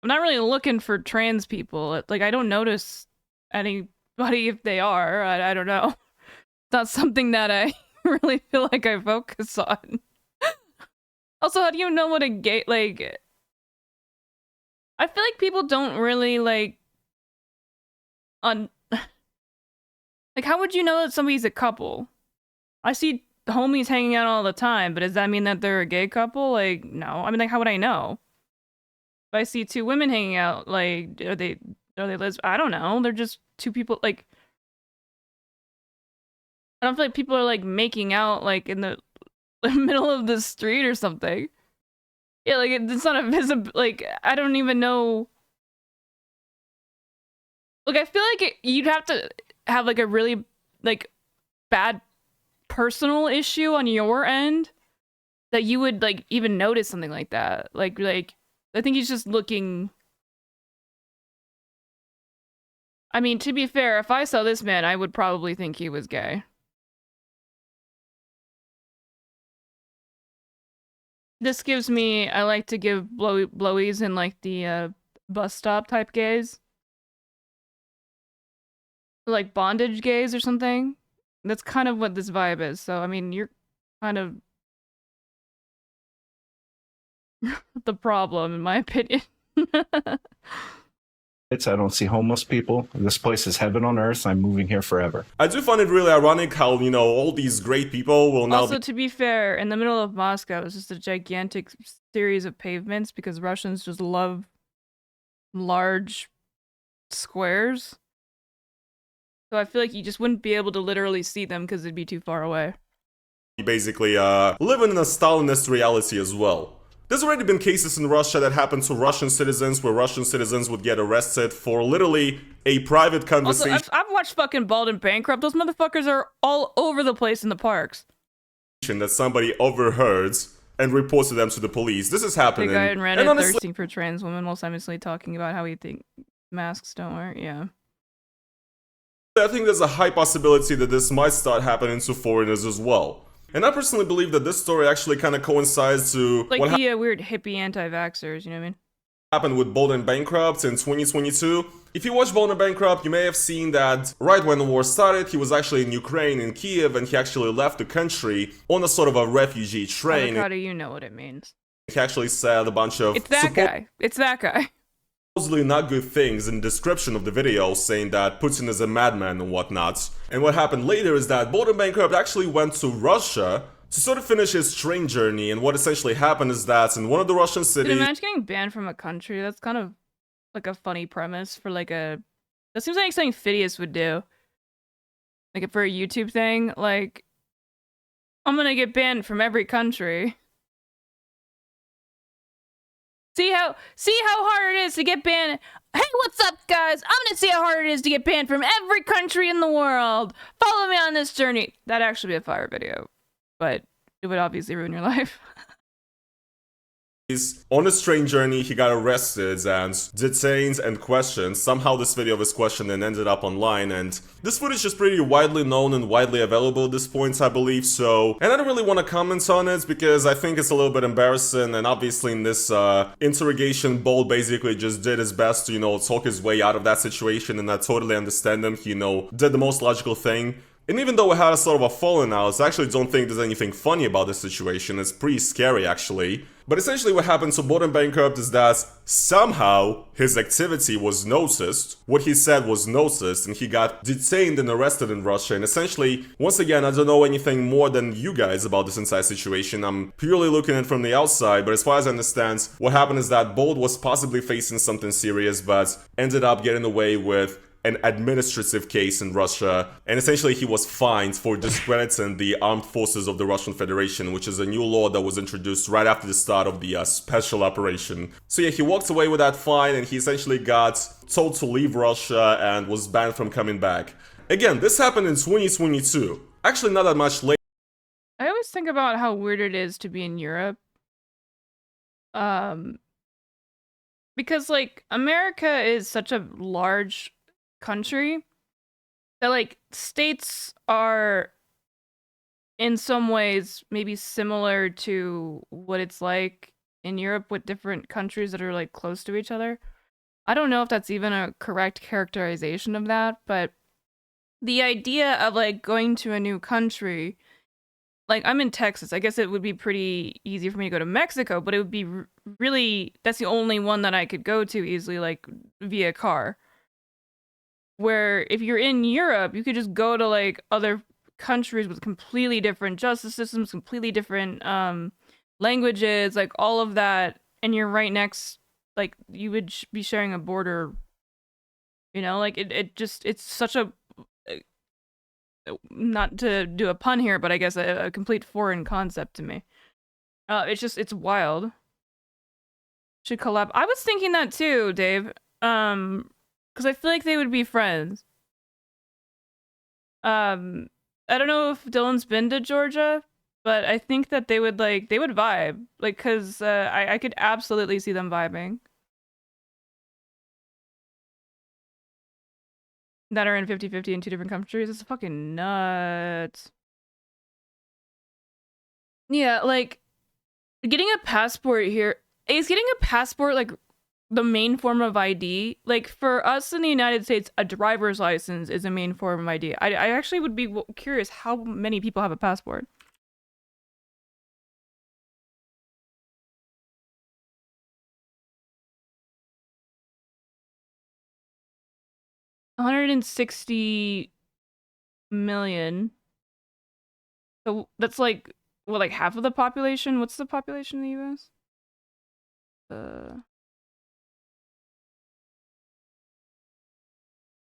I'm not really looking for trans people. Like, I don't notice anybody if they are. I don't know. It's not something that I really feel like I focus on. Also, how do you know what a gay, like... I feel like people don't really, like... Like, how would you know that somebody's a couple? I see homies hanging out all the time, but does that mean that they're a gay couple? Like, no. I mean, like, how would I know? If I see two women hanging out, like, are they lesbian? I don't know. They're just two people, like... I don't feel like people are, like, making out, like, in the middle of the street or something. Yeah, like, it's not a visible, like, I don't even know. Like, I feel like you'd have to have, like, a really, like, bad personal issue on your end that you would, like, even notice something like that. Like, I think he's just looking... I mean, to be fair, if I saw this man, I would probably think he was gay. This gives me... I like to give blowies in, like, the bus stop type gays. Like, bondage gays or something. That's kind of what this vibe is. So, I mean, you're kind of... the problem, in my opinion.
I don't see homeless people. This place is heaven on earth. I'm moving here forever.
I do find it really ironic how, you know, all these great people will now
Also, to be fair, in the middle of Moscow, it's just a gigantic series of pavements because Russians just love large squares. So I feel like you just wouldn't be able to literally see them because it'd be too far away.
basically living in a Stalinist reality as well. There's already been cases in Russia that happened to Russian citizens where Russian citizens would get arrested for literally a private conversation.
Also, I've watched fucking Bald and Bankrupt. Those motherfuckers are all over the place in the parks.
That somebody overheard and reported them to the police. This is happening.
The guy in Reddit
and honestly,
thirsting for trans women while simultaneously talking about how he think masks don't work. Yeah.
I think there's a high possibility that this might start happening to foreigners as well. And I personally believe that this story actually kind of coincides to
Like
what
the weird hippie anti-vaxxers, you know what I mean?
happened with Bold and Bankrupt in 2022. If you watch Bold and Bankrupt, you may have seen that right when the war started, he was actually in Ukraine, in Kiev, and he actually left the country on a sort of a refugee train.
How do you know what it means?
He actually said a bunch of
It's that guy. It's that guy.
supposedly not good things in the description of the video, saying that Putin is a madman and whatnot. And what happened later is that Bold and Bankrupt actually went to Russia to sort of finish his train journey, and what essentially happened is that in one of the Russian cities...
Dude, imagine getting banned from a country. That's kind of like a funny premise for like a... That seems like something Phidias would do. Like for a YouTube thing, like... I'm gonna get banned from every country. See how hard it is to get banned. Hey, what's up, guys? I'm gonna see how hard it is to get banned from every country in the world. Follow me on this journey. That'd actually be a fire video, but it would obviously ruin your life.
On his train journey, he got arrested and detained and questioned. Somehow this video of his questioning ended up online, and this footage is pretty widely known and widely available at this point, I believe, so... And I don't really want to comment on it because I think it's a little bit embarrassing, and obviously in this interrogation, Bold basically just did his best to, you know, talk his way out of that situation, and I totally understand him. He, you know, did the most logical thing. And even though we had a sort of a falling out, I actually don't think there's anything funny about this situation. It's pretty scary, actually. But essentially what happened to Bold and Bankrupt is that somehow his activity was noticed, what he said was noticed, and he got detained and arrested in Russia. And essentially, once again, I don't know anything more than you guys about this entire situation. I'm purely looking at it from the outside, but as far as I understand, what happened is that Bold was possibly facing something serious, but ended up getting away with an administrative case in Russia, and essentially he was fined for discrediting the armed forces of the Russian Federation, which is a new law that was introduced right after the start of the special operation. So yeah, he walked away with that fine, and he essentially got told to leave Russia and was banned from coming back. Again, this happened in 2022. Actually, not that much later.
I always think about how weird it is to be in Europe. Because like America is such a large country that like states are in some ways maybe similar to what it's like in Europe with different countries that are like close to each other. I don't know if that's even a correct characterization of that, but the idea of like going to a new country, like I'm in Texas, I guess it would be pretty easy for me to go to Mexico, but it would be really, that's the only one that I could go to easily, like via car. Where if you're in Europe, you could just go to like other countries with completely different justice systems, completely different languages, like all of that, and you're right next, like you would be sharing a border, you know, like it's such a, not to do a pun here, but I guess a complete foreign concept to me. It's wild. Should collab. I was thinking that too, Dave. Because I feel like they would be friends. I don't know if Dylan's been to Georgia, but I think that they would vibe. Like, because I could absolutely see them vibing. That are in 50-50 in 2 different countries. It's fucking nuts. Yeah, like, getting a passport here. Is getting a passport, like, the main form of ID? Like, for us in the United States, a driver's license is a main form of ID. I actually would be curious how many people have a passport. $160 million. So that's like, what, like half of the population? What's the population in the US?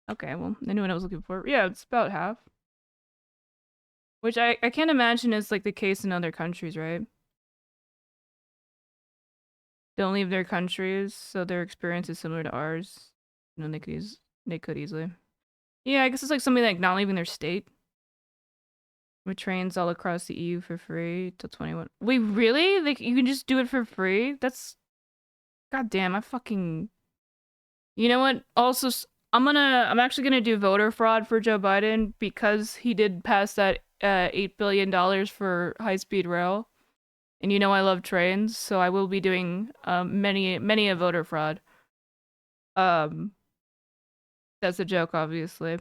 Okay, well, I knew what I was looking for. Yeah, it's about half. Which I can't imagine is like the case in other countries, right? Don't leave their countries, so their experience is similar to ours. You know, they could easily. Yeah, I guess it's like something like not leaving their state. With trains all across the EU for free till 21. Wait, really? Like you can just do it for free? That's, god damn, I fucking. You know what? Also, I'm actually gonna do voter fraud for Joe Biden because he did pass that $8 billion for high-speed rail. And you know I love trains, so I will be doing many a voter fraud. That's a joke, obviously.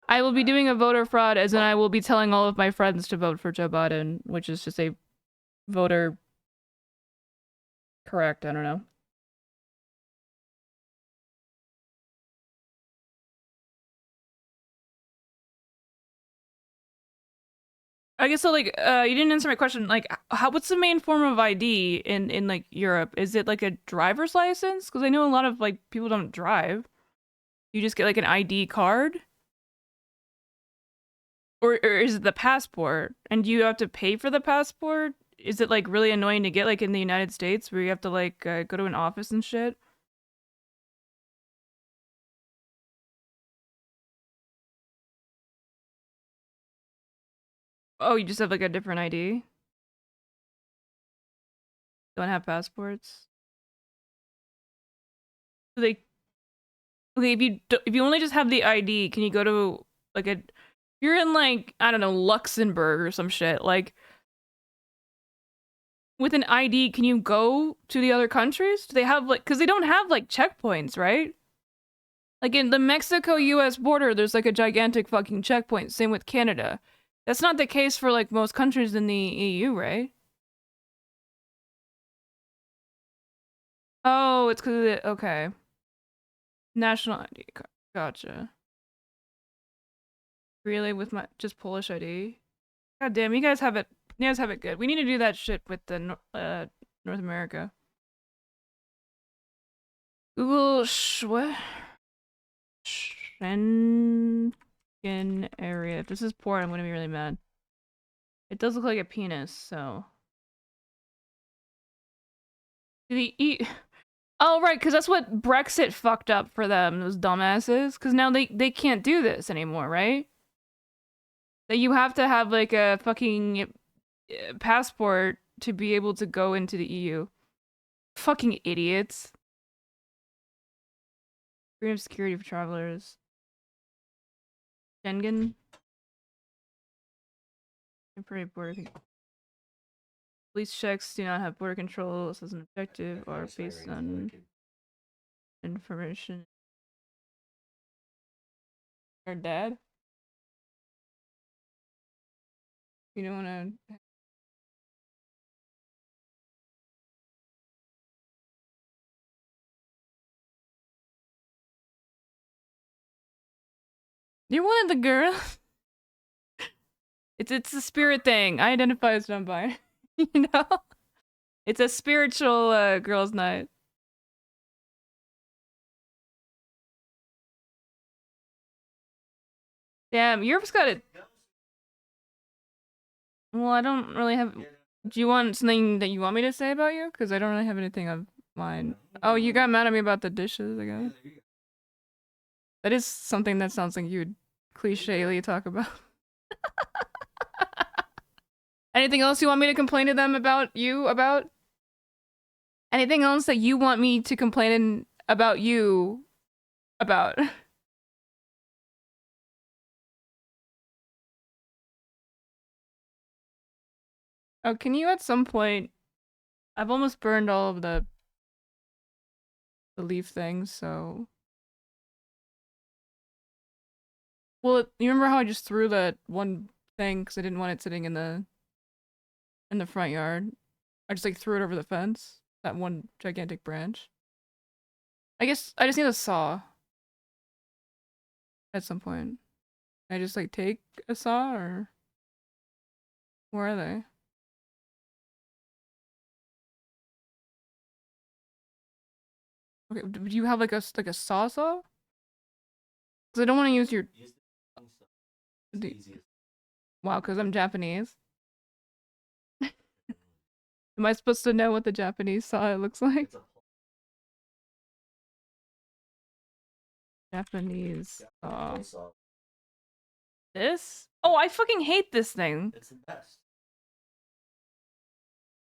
I will be doing a voter fraud, as in I will be telling all of my friends to vote for Joe Biden, which is just a voter correct. I don't know. I guess so. Like, you didn't answer my question. Like, what's the main form of ID in like Europe? Is it like a driver's license? Because I know a lot of like people don't drive. You just get like an ID card, or is it the passport? And do you have to pay for the passport? Is it like really annoying to get like in the United States where you have to like go to an office and shit? Oh, you just have like a different ID? Don't have passports? So they okay, if you only just have the ID, can you go to like a you're in like I don't know Luxembourg or some shit like with an ID, can you go to the other countries? Do they have like because they don't have like checkpoints, right? Like in the Mexico-US border, there's like a gigantic fucking checkpoint. Same with Canada. That's not the case for like most countries in the EU, right? Oh, it's because of the okay. National ID card. Gotcha. Really, with my just Polish ID? God damn, you guys have it. You guys have it good. We need to do that shit with the North America. Google what? Schengen area. If this is poor, I'm gonna be really mad. It does look like a penis, so. The oh right, because that's what Brexit fucked up for them, those dumbasses. Because now they can't do this anymore, right? That you have to have like a fucking passport to be able to go into the EU. Fucking idiots. Freedom of security for travelers. Schengen. Temporary border. Police checks do not have border control as an objective or based on information. Our dad? You don't want to. You're one of the girls. It's a spirit thing. I identify as non-binary. You know, it's a spiritual girls' night. Damn, Europe's got it. Well, I don't really have. Do you want something that you want me to say about you? Because I don't really have anything of mine. Oh, you got mad at me about the dishes, I guess. That is something that sounds like you would cliché-ly talk about. Anything else you want me to complain to them about you about? Anything else that you want me to complain about you about? Oh, can you at some point? I've almost burned all of the leaf things, so. Well, you remember how I just threw that one thing because I didn't want it sitting in the front yard? I just like threw it over the fence. That one gigantic branch. I guess I just need a saw. At some point. I just like take a saw or where are they? Okay, do you have like a saw? Because I don't want to use your. Wow, because I'm Japanese. Am I supposed to know what the Japanese saw looks like? Japanese saw. This? Oh, I fucking hate this thing.
It's the best.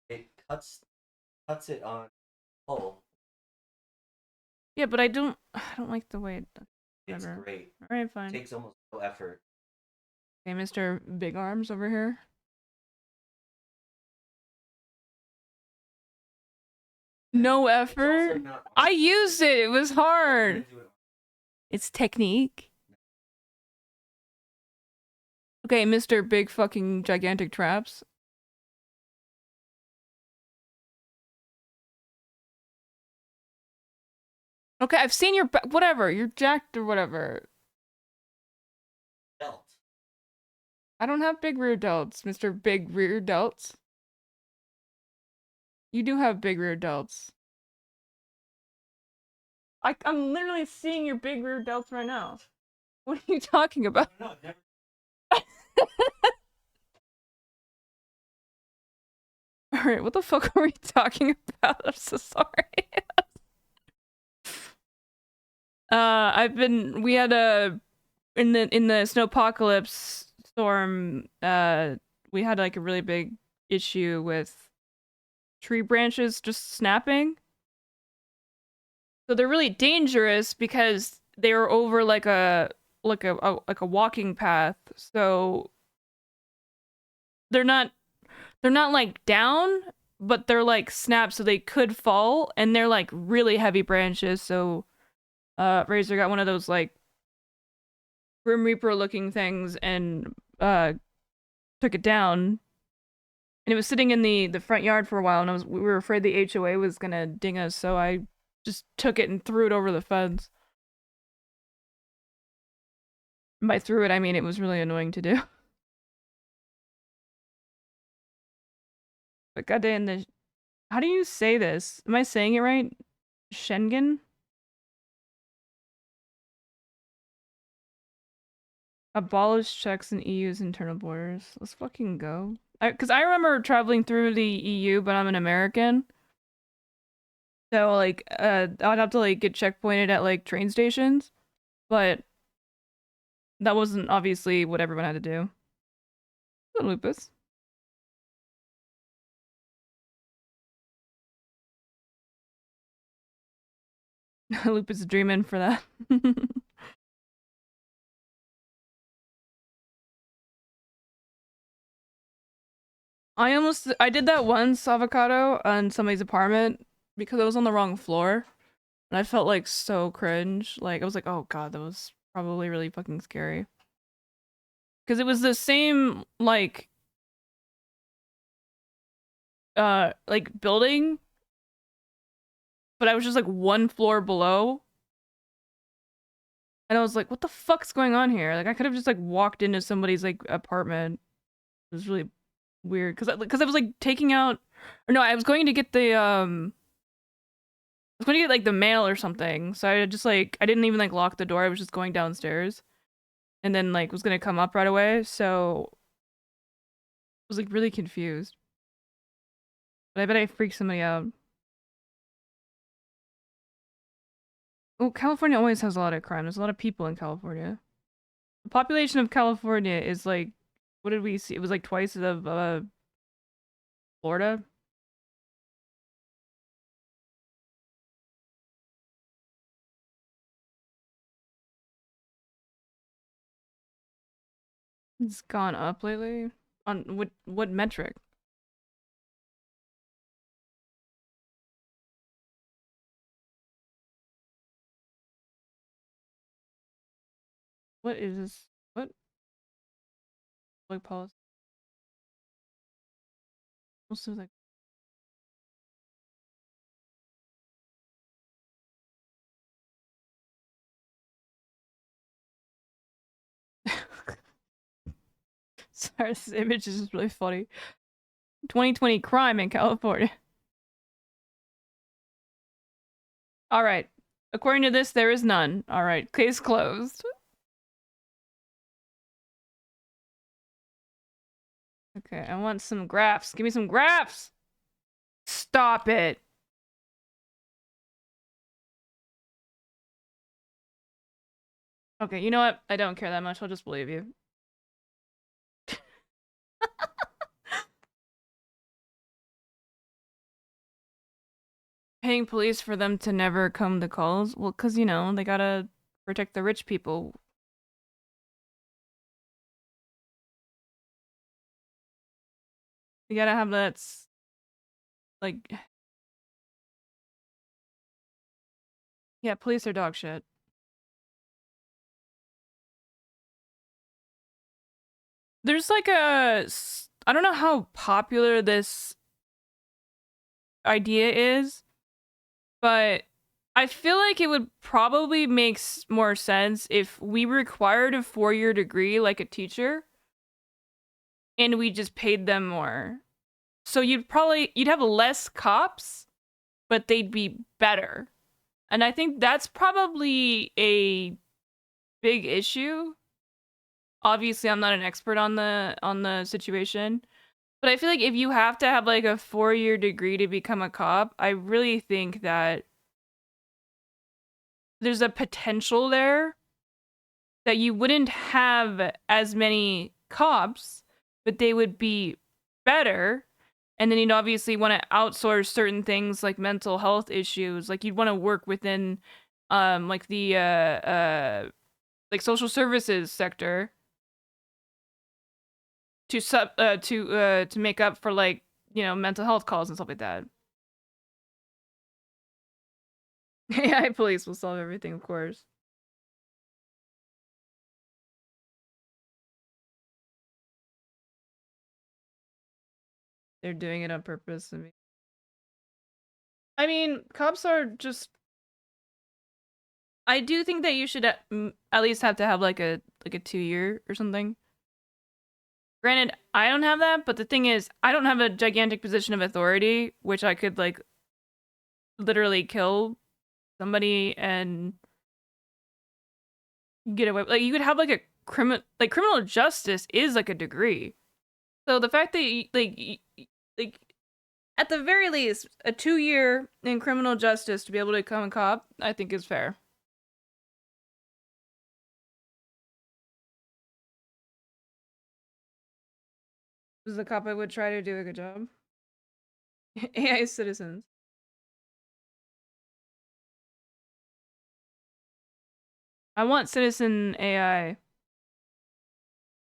It cuts it on whole.
Yeah, but I don't like the way it does.
It's
Whatever.
great.
Alright, fine.
It takes almost no effort.
Okay, Mr. Big Arms over here. No effort? I used it! It was hard! It's technique. Okay, Mr. Big fucking gigantic traps. Okay, I've seen your whatever. You're jacked or whatever.
Belt.
I don't have big rear delts, Mr. Big Rear Delts. You do have big rear delts. I'm literally seeing your big rear delts right now. What are you talking about?
No, never.
Alright, what the fuck are we talking about? I'm so sorry. We had in the snowpocalypse storm, we had like a really big issue with tree branches just snapping. So they're really dangerous because they were over like a walking path. So they're not like down, but they're like snapped, so they could fall, and they're like really heavy branches. So Razor got one of those like Grim Reaper looking things and took it down. And it was sitting in the front yard for a while, and we were afraid the HOA was gonna ding us, so I just took it and threw it over the fence. And by threw it, I mean it was really annoying to do. But goddamn, how do you say this? Am I saying it right? Schengen? Abolish checks in EU's internal borders. Let's fucking go. Because I remember traveling through the EU, but I'm an American. So, like, I'd have to, like, get checkpointed at, like, train stations. But that wasn't obviously what everyone had to do. The lupus. Lupus is dreaming for that. I did that once, avocado, on somebody's apartment because I was on the wrong floor. And I felt like so cringe. Like, I was like, oh god, that was probably really fucking scary. Because it was the same, like building, but I was just like one floor below. And I was like, what the fuck's going on here? Like, I could have just like walked into somebody's like apartment. It was really weird because I was like taking out, or no, I was going to get the I was going to get like the mail or something. So I just like I didn't even like lock the door. I was just going downstairs, and then like was gonna come up right away. So I was like really confused. But I bet I freaked somebody out. Oh, California always has a lot of crime. There's a lot of people in California. The population of California is like, what did we see? It was like twice of Florida. It's gone up lately. On what metric? What is this? What? Like policy? What's this like? Sorry, this image is just really funny. 2020 crime in California. All right. According to this, there is none. All right. Case closed. Okay, I want some graphs. Give me some graphs. Stop it. Okay, you know what? I don't care that much. I'll just believe you. Paying police for them to never come to calls? Well, because, you know, they gotta protect the rich people. You gotta have that, like... Yeah, police are dog shit. There's like a... I don't know how popular this idea is, but I feel like it would probably make more sense if we required a 4-year degree like a teacher and we just paid them more. So you'd have less cops, but they'd be better. And I think that's probably a big issue. Obviously, I'm not an expert on the situation, but I feel like if you have to have like a 4-year degree to become a cop, I really think that there's a potential there that you wouldn't have as many cops, but they would be better. And then you'd obviously want to outsource certain things like mental health issues. Like you'd want to work within like the like social services sector to make up for like, you know, mental health calls and stuff like that. AI police will solve everything, of course. They're doing it on purpose. I mean, cops are just. I do think that you should at least have to have like a 2-year or something. Granted, I don't have that, but the thing is, I don't have a gigantic position of authority, which I could like literally kill somebody and get away. Like you could have like a criminal justice is like a degree. So the fact that you, like at the very least a 2-year in criminal justice to be able to become a cop, I think is fair. Is the cop I would try to do a good job. AI citizens. I want citizen AI.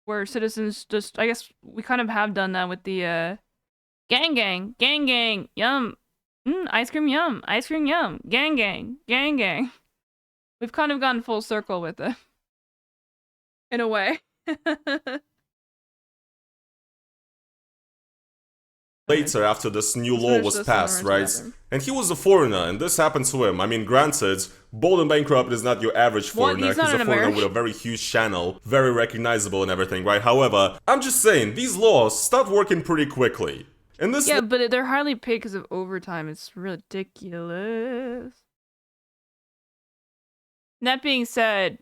Where citizens just, I guess we kind of have done that with the gang, yum. Ice cream, yum. Ice cream, yum. Gang. We've kind of gone full circle with it. In a way.
Later, after this new law was passed, right? And he was a foreigner, and this happened to him. I mean, granted, Bold and Bankrupt is not your average foreigner.
He's
a foreigner with a very huge channel, very recognizable and everything, right? However, I'm just saying, these laws start working pretty quickly. And this
but they're highly paid because of overtime. It's ridiculous. That being said,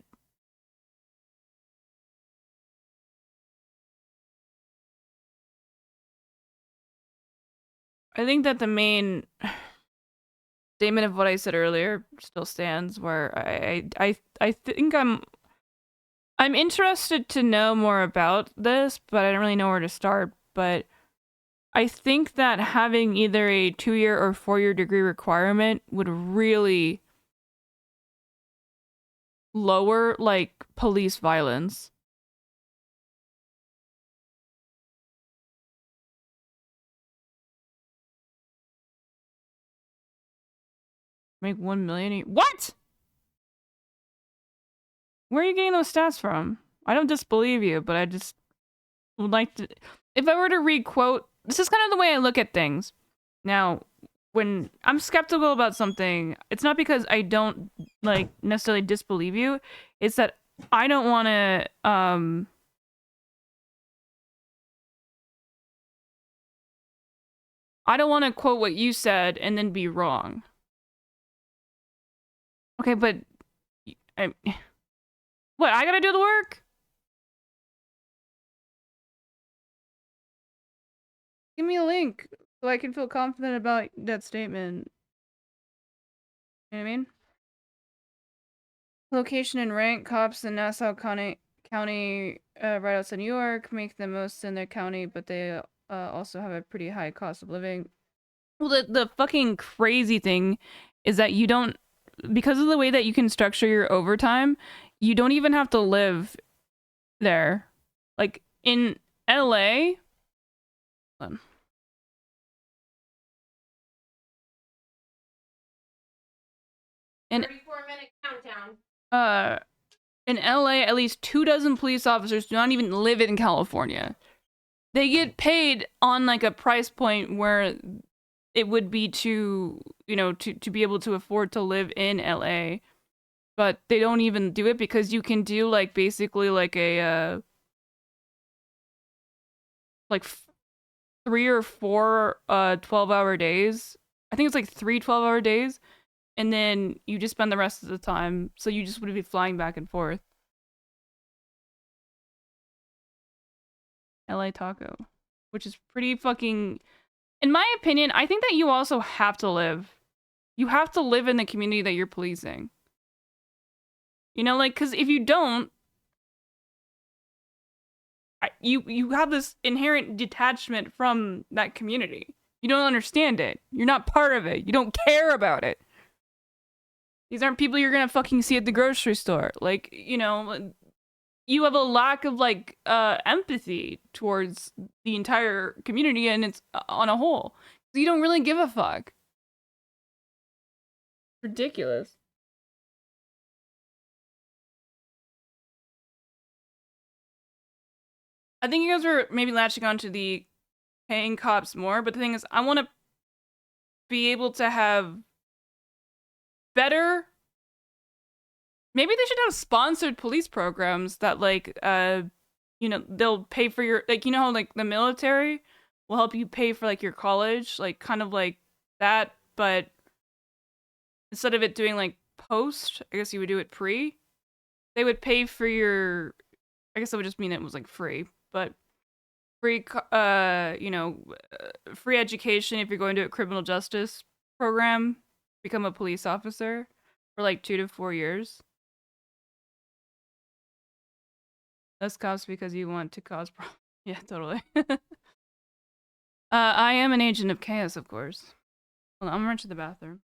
I think that the main statement of what I said earlier still stands, where I think I'm interested to know more about this, but I don't really know where to start. But I think that having either a 2-year or 4-year degree requirement would really lower like police violence. Make 1 million. What? Where are you getting those stats from? I don't disbelieve you, but I just would like to. If I were to read quote, this is kind of the way I look at things. Now, when I'm skeptical about something, it's not because I don't like necessarily disbelieve you. It's that I don't want to. I don't want to quote what you said and then be wrong. Okay, but what? I gotta do the work? Give me a link so I can feel confident about that statement. You know what I mean? Location and rank. Cops in Nassau County, right outside New York, make the most in their county, but they also have a pretty high cost of living. Well, the fucking crazy thing is that you don't, because of the way that you can structure your overtime, you don't even have to live there. Like in LA. In 34-minute countdown. In LA, at least 24 police officers do not even live in California. They get paid on like a price point where it would be to, you know, to be able to afford to live in LA. But they don't even do it because you can do like basically like a like 3 or 4 12-hour days. I think it's like 3 12-hour days, and then you just spend the rest of the time, so you just would be flying back and forth. LA Taco, which is pretty fucking, in my opinion, I think that you also have to live. You have to live in the community that you're policing. You know, like, because if you don't, you have this inherent detachment from that community. You don't understand it. You're not part of it. You don't care about it. These aren't people you're gonna fucking see at the grocery store. Like, you know, you have a lack of like empathy towards the entire community and it's on a whole. You don't really give a fuck. Ridiculous. I think you guys were maybe latching onto the paying cops more, but the thing is, I want to be able to have better. Maybe they should have sponsored police programs that, like, you know, they'll pay for your, like, you know how, like, the military will help you pay for, like, your college, like, kind of like that, but instead of it doing, like, post, I guess you would do it pre. They would pay for your, I guess that would just mean it was, like, free, but free, you know, free education if you're going to a criminal justice program, become a police officer for, like, 2 to 4 years. Less cops because you want to cause problems. Yeah, totally. I am an agent of chaos, of course. Hold on, I'm gonna run to the bathroom.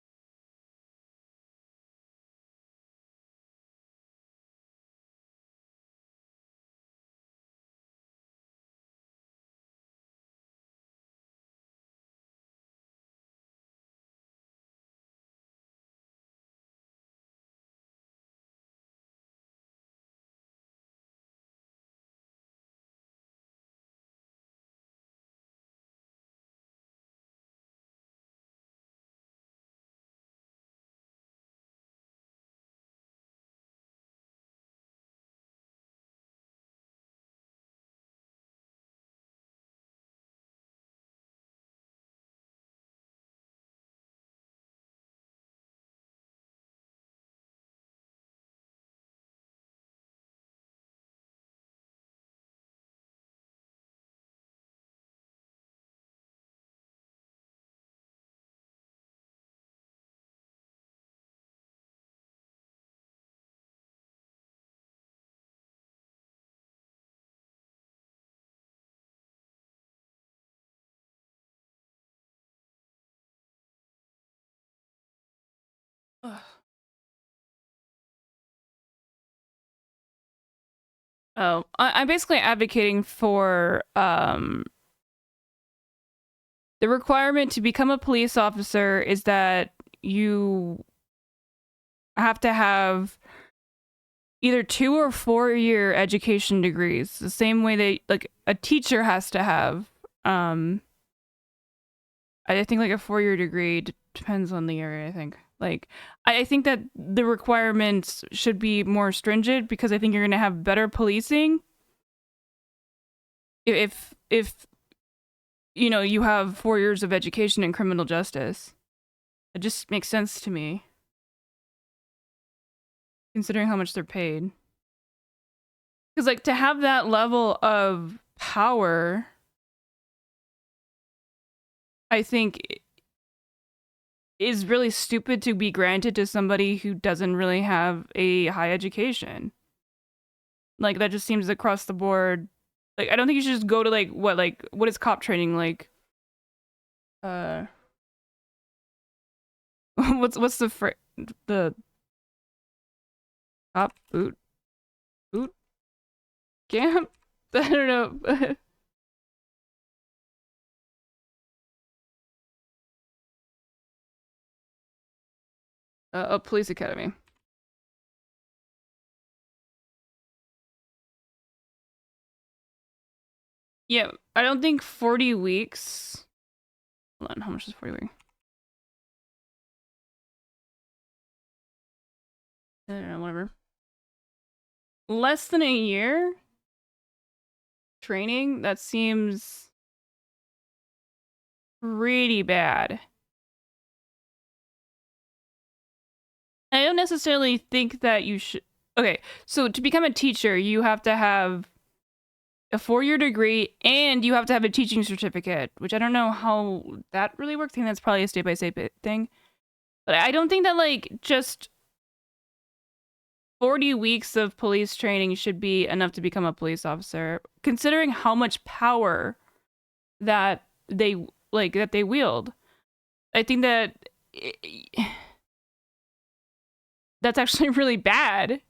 Ugh. Oh, I'm basically advocating for the requirement to become a police officer is that you have to have either 2 or 4 year education degrees, the same way they, like, a teacher has to have. I think like a 4 year degree depends on the area. I think like I think that the requirements should be more stringent because I think you're gonna have better policing if you know you have 4 years of education in criminal justice. It just makes sense to me, considering how much they're paid. Because like to have that level of power, I think is really stupid to be granted to somebody who doesn't really have a high education. Like that just seems across the board. Like I don't think you should just go to like what is cop training like? What's the cop boot camp? I don't know. A police academy. Yeah, I don't think 40 weeks. Hold on, how much is 40 weeks? I don't know, whatever. Less than a year training? That seems pretty bad. I don't necessarily think that you should... Okay, so to become a teacher, you have to have a 4-year degree and you have to have a teaching certificate, which I don't know how that really works. I think that's probably a state-by-state thing. But I don't think that, like, just 40 weeks of police training should be enough to become a police officer, considering how much power that they wield. I think that that's actually really bad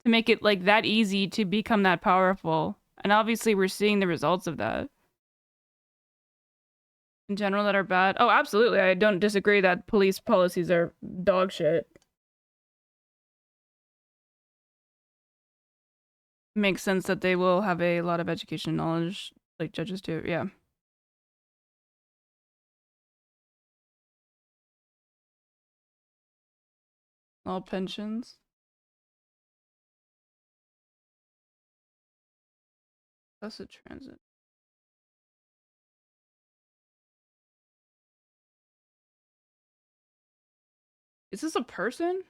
to make it like that easy to become that powerful. And obviously we're seeing the results of that. In general, that are bad. Oh, absolutely. I don't disagree that police policies are dog shit. Makes sense that they will have a lot of education knowledge, like judges do. Yeah. All pensions. That's a transit. Is this a person?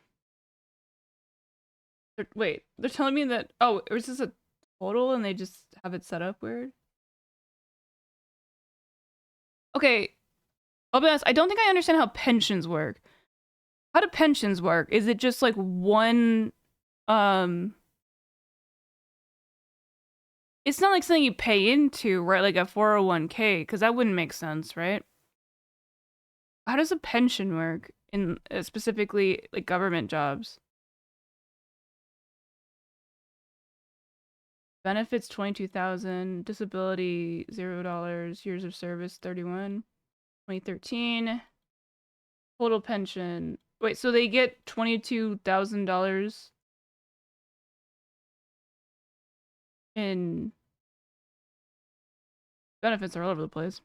Wait, they're telling me that... Oh, is this a total and they just have it set up weird? Okay, I'll be honest, I don't think I understand how pensions work. How do pensions work? Is it just like one... It's not like something you pay into, right? Like a 401k, because that wouldn't make sense, right? How does a pension work in specifically like government jobs? Benefits 22,000, disability $0, years of service 31, 2013. Total pension. Wait, so they get $22,000 in benefits are all over the place.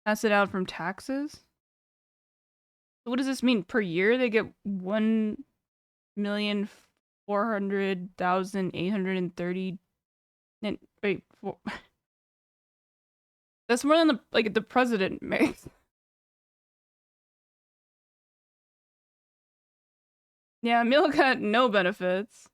Pass it out from taxes? What does this mean? Per year they get 1,400,830. And wait, that's more than the president makes. Yeah, Milk got no benefits.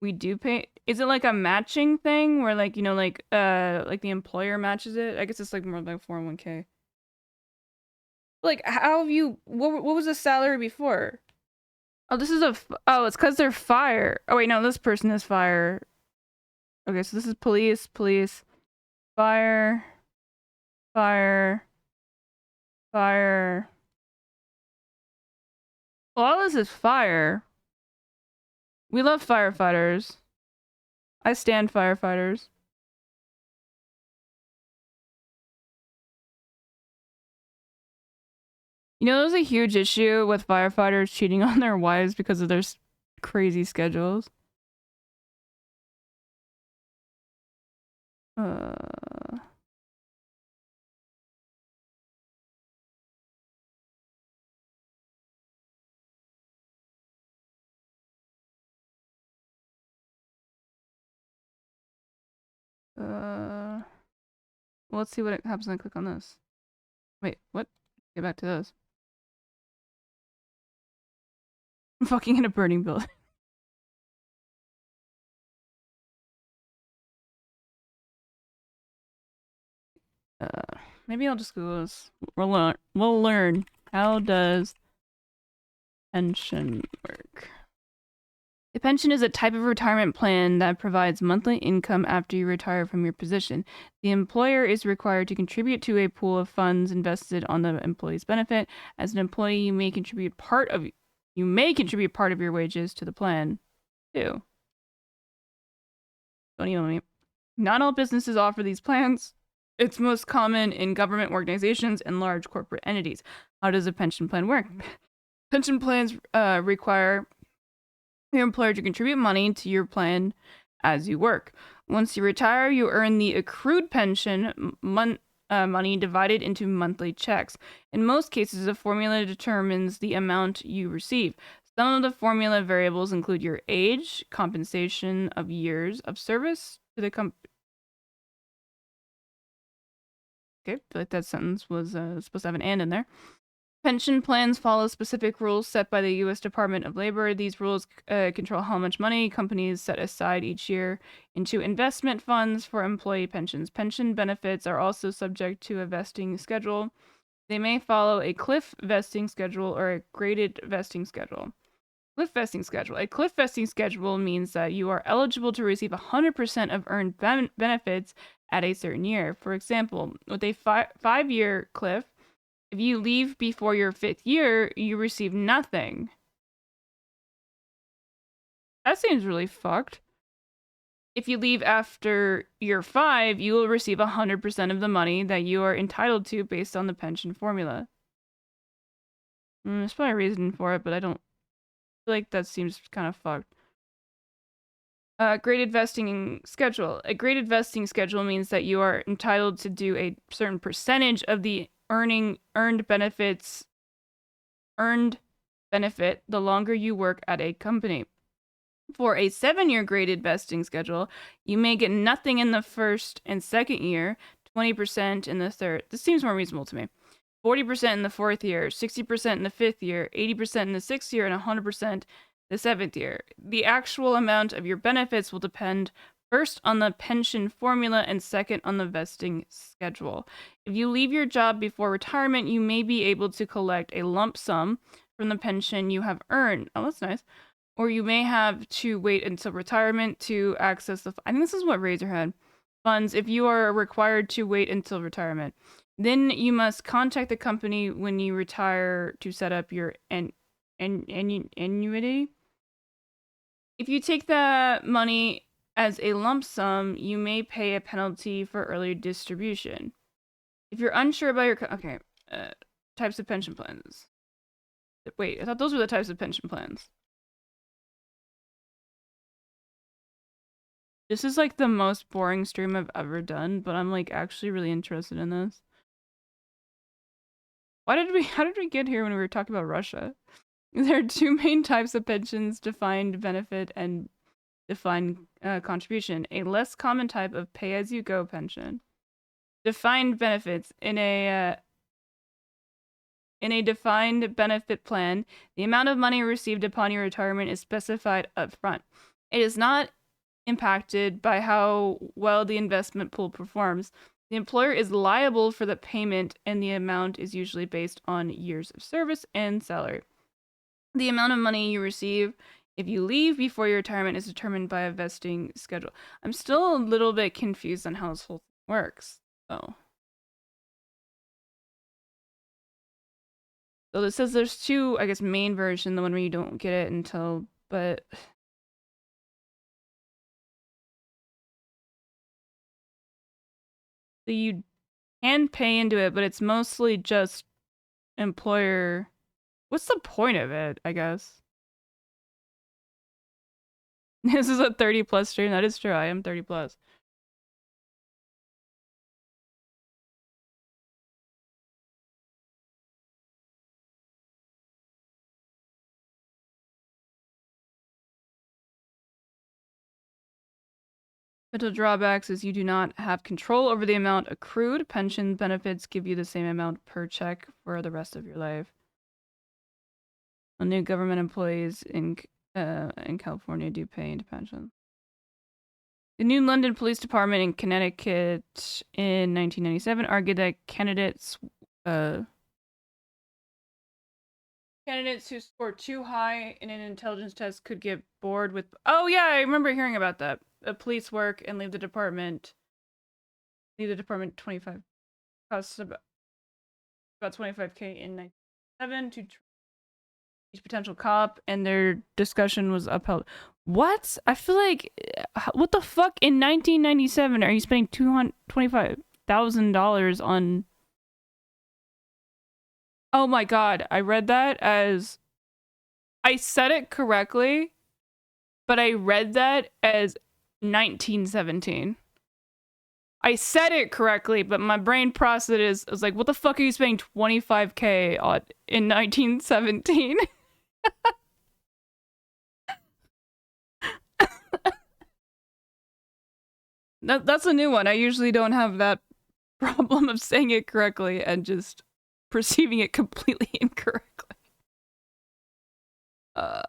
We do pay. Is it like a matching thing where like, you know, like the employer matches it? I guess it's like more like 401k. Like, how have you, what was the salary before? Oh, this is oh, it's because they're fire. Oh wait, no, this person is fire. Okay, so this is police, fire, fire. Well, all this is fire. We love firefighters. I stand firefighters. You know, there's a huge issue with firefighters cheating on their wives because of their crazy schedules. Well, let's see what happens when I click on this. Wait, what? Get back to this. I'm fucking in a burning building. Maybe I'll just Google this. We'll learn. How does pension work? A pension is a type of retirement plan that provides monthly income after you retire from your position. The employer is required to contribute to a pool of funds invested on the employee's benefit. As an employee, you may contribute part of your wages to the plan, too. Don't email me. Not all businesses offer these plans. It's most common in government organizations and large corporate entities. How does a pension plan work? Pension plans require your employer to contribute money to your plan as you work. Once you retire, you earn the accrued pension money divided into monthly checks. In most cases, a formula determines the amount you receive. Some of the formula variables include your age, compensation of years of service to the company. Okay, I feel like that sentence was supposed to have an and in there. Pension plans follow specific rules set by the U.S. Department of Labor. These rules control how much money companies set aside each year into investment funds for employee pensions. Pension benefits are also subject to a vesting schedule. They may follow a cliff vesting schedule or a graded vesting schedule. Cliff vesting schedule. A cliff vesting schedule means that you are eligible to receive 100% of earned benefits at a certain year. For example, with a 5-year cliff, if you leave before your 5th year, you receive nothing. That seems really fucked. If you leave after year 5, you will receive 100% of the money that you are entitled to based on the pension formula. There's probably a reason for it, but I don't feel like that seems kind of fucked. Graded vesting schedule. A graded vesting schedule means that you are entitled to do a certain percentage of the earned benefit the longer you work at a company. For a 7-year graded vesting schedule, you may get nothing in the first and second year, 20% in the third. This seems more reasonable to me. 40% in the 4th year, 60% in the 5th year, 80% in the 6th year, and 100% the 7th year. The actual amount of your benefits will depend first on the pension formula and second on the vesting schedule. If you leave your job before retirement, you may be able to collect a lump sum from the pension you have earned. Oh, that's nice. Or you may have to wait until retirement to access the... I think this is what Razor had. Funds if you are required to wait until retirement. Then you must contact the company when you retire to set up your annuity. If you take the money as a lump sum, you may pay a penalty for early distribution. If you're unsure about your... Okay. Types of pension plans. Wait, I thought those were the types of pension plans. This is like the most boring stream I've ever done, but I'm like actually really interested in this. How did we get here when we were talking about Russia? There are 2 main types of pensions, defined benefit and defined contribution. A less common type of pay-as-you-go pension. Defined benefits. In a defined benefit plan, the amount of money received upon your retirement is specified up front. It is not impacted by how well the investment pool performs. The employer is liable for the payment, and the amount is usually based on years of service and salary. The amount of money you receive if you leave before your retirement is determined by a vesting schedule. I'm still a little bit confused on how this whole thing works, though. So it says there's 2, I guess, main version, the one where you don't get it until, but... So you can pay into it, but it's mostly just employer. What's the point of it, I guess? This is a 30+ stream. That is true. I am 30+. Potential drawbacks is you do not have control over the amount accrued. Pension benefits give you the same amount per check for the rest of your life. New government employees in California do pay into pension. The New London Police Department in Connecticut in 1997 argued that candidates who scored too high in an intelligence test could get bored with... Oh yeah, I remember hearing about that. Police work and leave the department 25 costs about 25K in 1997 to each potential cop, and their discussion was upheld. What? I feel like what the fuck in 1997 are you spending $225,000 on? Oh my god, I read that as... I said it correctly, but I read that as 1917. I said it correctly, but my brain processed it as, I was like, what the fuck are you spending 25K on in 1917? That's a new one. I usually don't have that problem of saying it correctly and just perceiving it completely incorrectly. Yeah,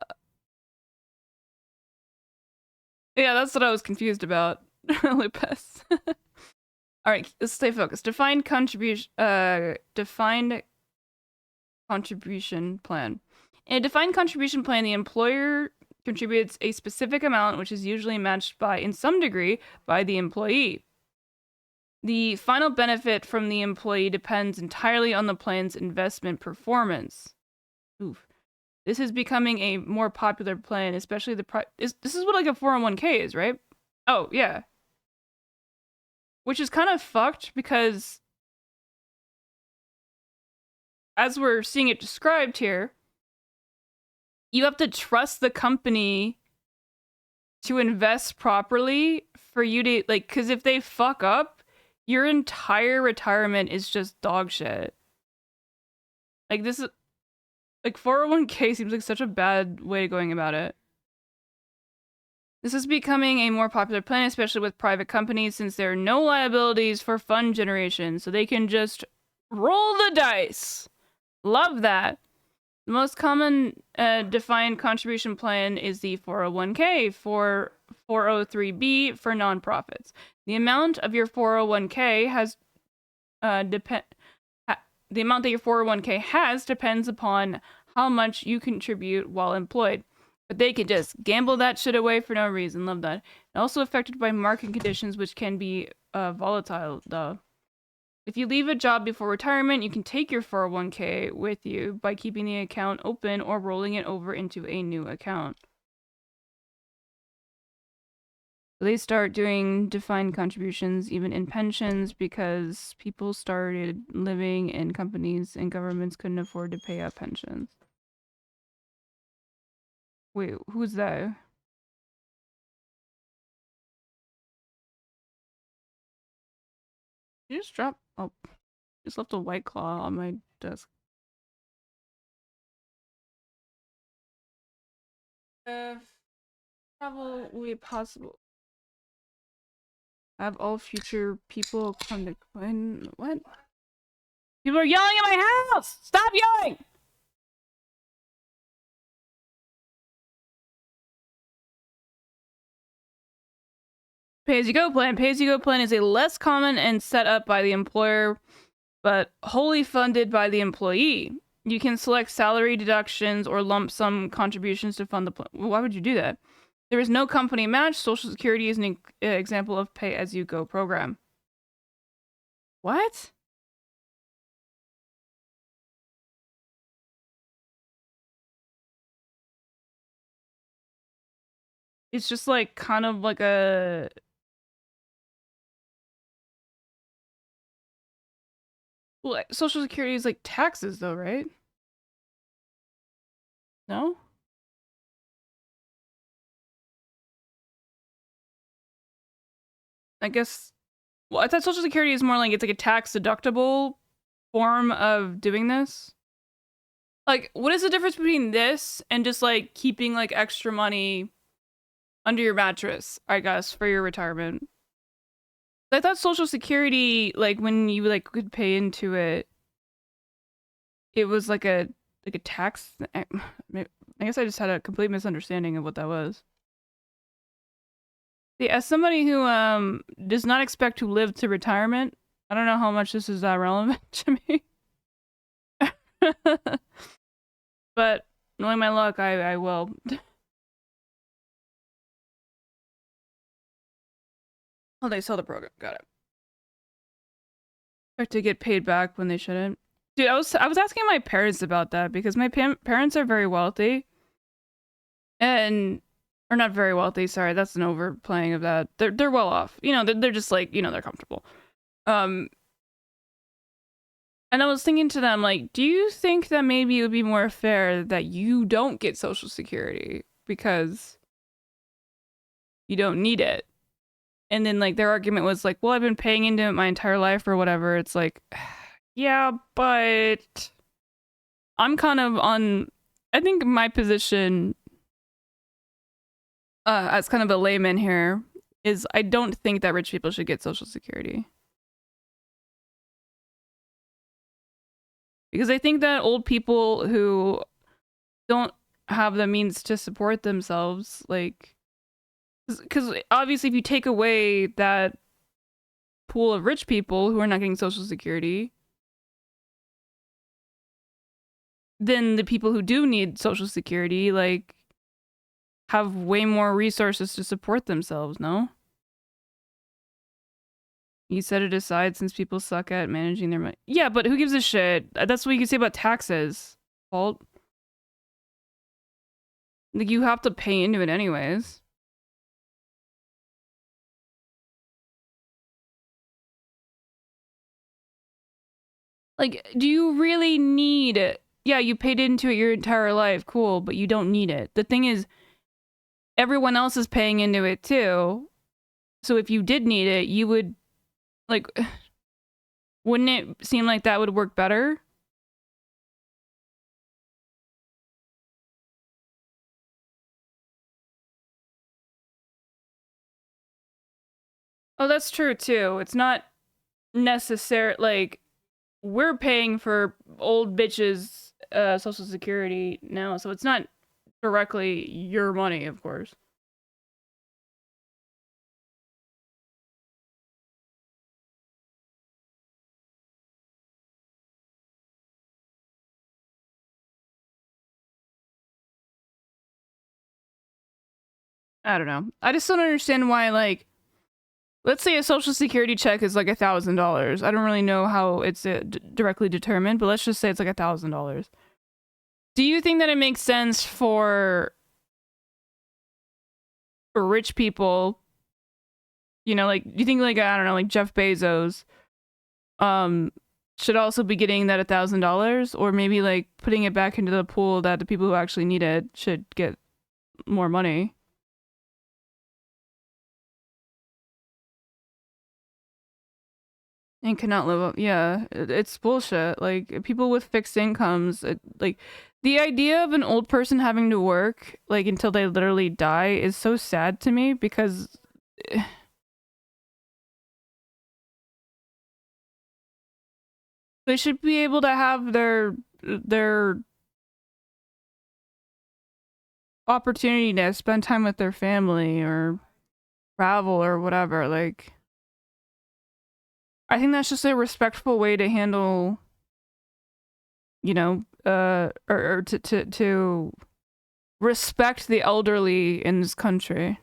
that's what I was confused about. Lupus. All right, let's stay focused. Defined contribution plan. In a defined contribution plan, the employer contributes a specific amount, which is usually matched by, in some degree, by the employee. The final benefit from the employee depends entirely on the plan's investment performance. Oof. This is becoming a more popular plan, especially this is what like a 401k is, right? Oh, yeah. Which is kind of fucked because as we're seeing it described here, you have to trust the company to invest properly for you to, like, because if they fuck up, your entire retirement is just dog shit. Like, this is, like, 401k seems like such a bad way of going about it. This is becoming a more popular plan, especially with private companies, since there are no liabilities for fund generation, so they can just roll the dice. Love that. The most common defined contribution plan is the 401k, for 403b for nonprofits. The amount of your 401k has the amount that your 401k has depends upon how much you contribute while employed. But they can just gamble that shit away for no reason. Love that. And also affected by market conditions, which can be volatile, though. If you leave a job before retirement, you can take your 401k with you by keeping the account open or rolling it over into a new account. So they start doing defined contributions even in pensions because people started living in companies and governments couldn't afford to pay out pensions. Wait, who's that? You just dropped... Oh, just left a White Claw on my desk. Travel will be possible. Have all future people come to... What? People are yelling at my house! Stop yelling! Pay-as-you-go plan. Pay-as-you-go plan is a less common and set up by the employer, but wholly funded by the employee. You can select salary deductions or lump sum contributions to fund the plan. Why would you do that? There is no company match. Social Security is an example of pay-as-you-go program. What? It's just like kind of like a... Well, Social Security is like taxes though, right? No? I guess... Well, I thought Social Security is more like it's like a tax deductible form of doing this. Like, what is the difference between this and just like keeping like extra money under your mattress, I guess, for your retirement? I thought Social Security, like when you like could pay into it, it was like a tax. I guess I just had a complete misunderstanding of what that was. See, as somebody who does not expect to live to retirement, I don't know how much this is relevant to me. But knowing my luck, I will. Oh, they sell the program. Got it. Expect to get paid back when they shouldn't. Dude, I was asking my parents about that because my parents are very wealthy. And... Or not very wealthy, sorry, that's an overplaying of that. They're well off. You know, they're just like, you know, they're comfortable. And I was thinking to them, like, do you think that maybe it would be more fair that you don't get Social Security because you don't need it? And then like their argument was like, well, I've been paying into it my entire life or whatever. It's like, yeah, but I'm kind of on, I think my position as kind of a layman here is I don't think that rich people should get Social Security. Because I think that old people who don't have the means to support themselves, like, because obviously if you take away that pool of rich people who are not getting Social Security, then the people who do need Social Security, like, have way more resources to support themselves, no? You set it aside since people suck at managing their money. Yeah, but who gives a shit? That's what you can say about taxes, Walt. Like, you have to pay into it anyways. Like, do you really need it? Yeah, you paid into it your entire life, cool, but you don't need it. The thing is, everyone else is paying into it too. So if you did need it, you would, like, wouldn't it seem like that would work better? Oh, that's true too. It's not necessary, like, we're paying for old bitches' Social Security now, so it's not directly your money, of course. I don't know. I just don't understand why, like, let's say a Social Security check is like $1,000. I don't really know how it's directly determined, but let's just say it's like $1,000. Do you think that it makes sense for rich people, you know, like, do you think, like, I don't know, like Jeff Bezos, should also be getting that $1,000, or maybe like putting it back into the pool that the people who actually need it should get more money? And cannot live up. Yeah, it's bullshit. Like, people with fixed incomes, like, the idea of an old person having to work like until they literally die is so sad to me, because they should be able to have their opportunity to spend time with their family or travel or whatever. Like, I think that's just a respectful way to handle, you know, or to respect the elderly in this country.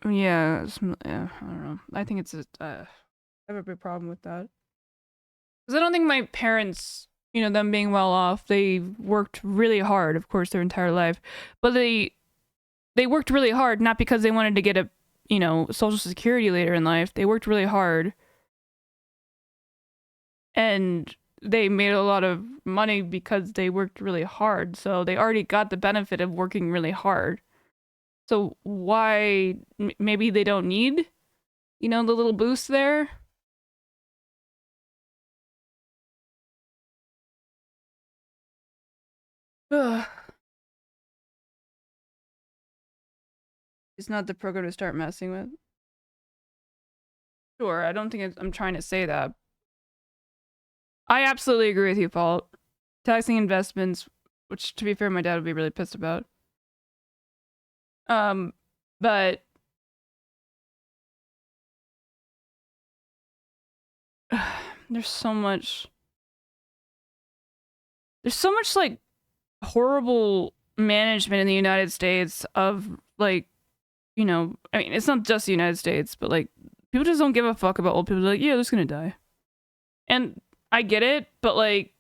Yeah, yeah, I don't know. I think it's I have a big problem with that. Because I don't think my parents, you know, them being well off, they worked really hard, of course, their entire life. But they worked really hard, not because they wanted to get a, you know, Social Security later in life. They worked really hard. And they made a lot of money because they worked really hard. So they already got the benefit of working really hard. So why, maybe they don't need, you know, the little boost there? Ugh. It's not the program to start messing with. Sure, I don't think I'm trying to say that. I absolutely agree with you, Paul. Taxing investments, which, to be fair, my dad would be really pissed about. But there's so much like horrible management in the United States of, like, you know, I mean, it's not just the United States, but like, people just don't give a fuck about old people. They're like, yeah, they're just gonna die. And I get it, but like,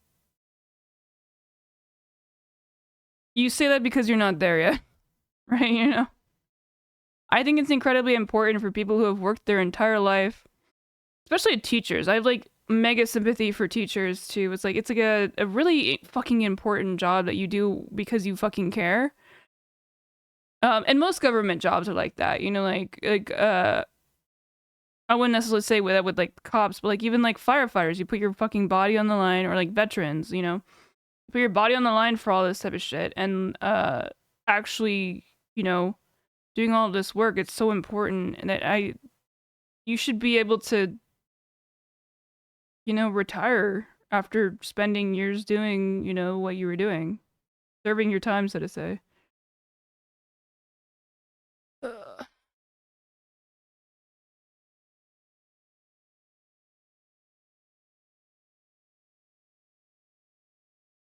you say that because you're not there yet, right? You know? I think it's incredibly important for people who have worked their entire life, especially teachers. I have like mega sympathy for teachers too. It's like a really fucking important job that you do because you fucking care. And most government jobs are like that, you know, like I wouldn't necessarily say with that with like cops, but like even like firefighters, you put your fucking body on the line, or like veterans, you know, put your body on the line for all this type of shit. And actually, you know, doing all this work, it's so important, and that you should be able to, you know, retire after spending years doing, you know, what you were doing, serving your time, so to say. Ugh.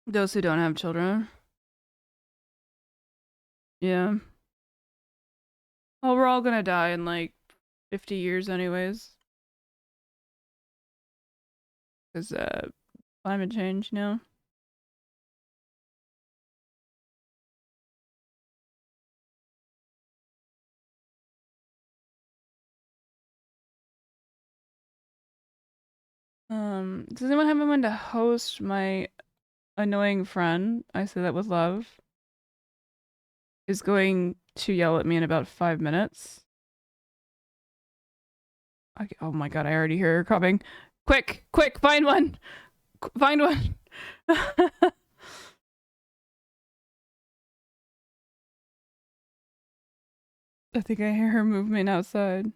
Those who don't have children. Yeah. Well, we're all gonna die in like 50 years anyways. Because, climate change, you know? Does anyone have anyone to host my annoying friend? I say that with love. Is going to yell at me in about 5 minutes. Oh my god, I already hear her coming. Quick, quick, find one! Find one! I think I hear her movement outside.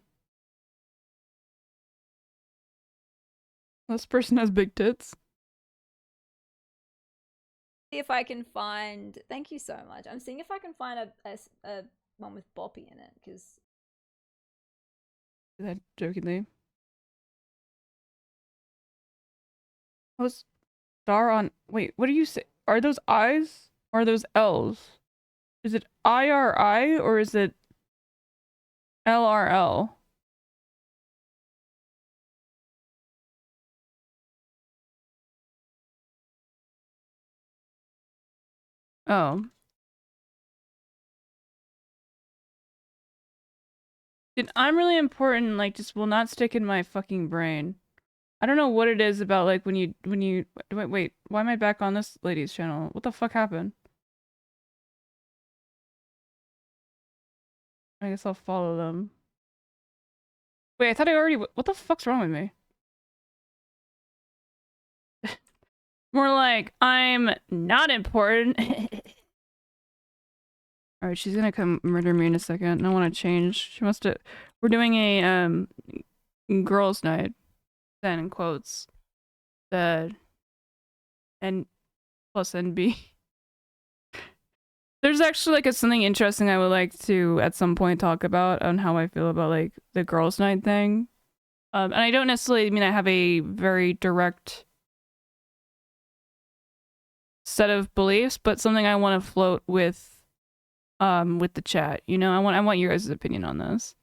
This person has big tits.
See if I can find. Thank you so much. I'm seeing if I can find a one with Boppy in it, because.
That jokingly. Oh, star on. Wait, what do you say? Are those I's or are those L's? Is it IRI or is it LRL? Oh. Dude, I'm really important, like, just will not stick in my fucking brain. I don't know what it is about, like, when you, wait, why am I back on this lady's channel? What the fuck happened? I guess I'll follow them. Wait, I thought I already, what the fuck's wrong with me? More like, I'm not important. Alright, she's gonna come murder me in a second. I want to change. She must have, we're doing a, girls' night. Then in quotes. The N plus NB. There's actually like something interesting I would like to at some point talk about on how I feel about like the girls' night thing. And I don't necessarily mean I have a very direct set of beliefs, but something I want to float with the chat. You know, I want your guys' opinion on this.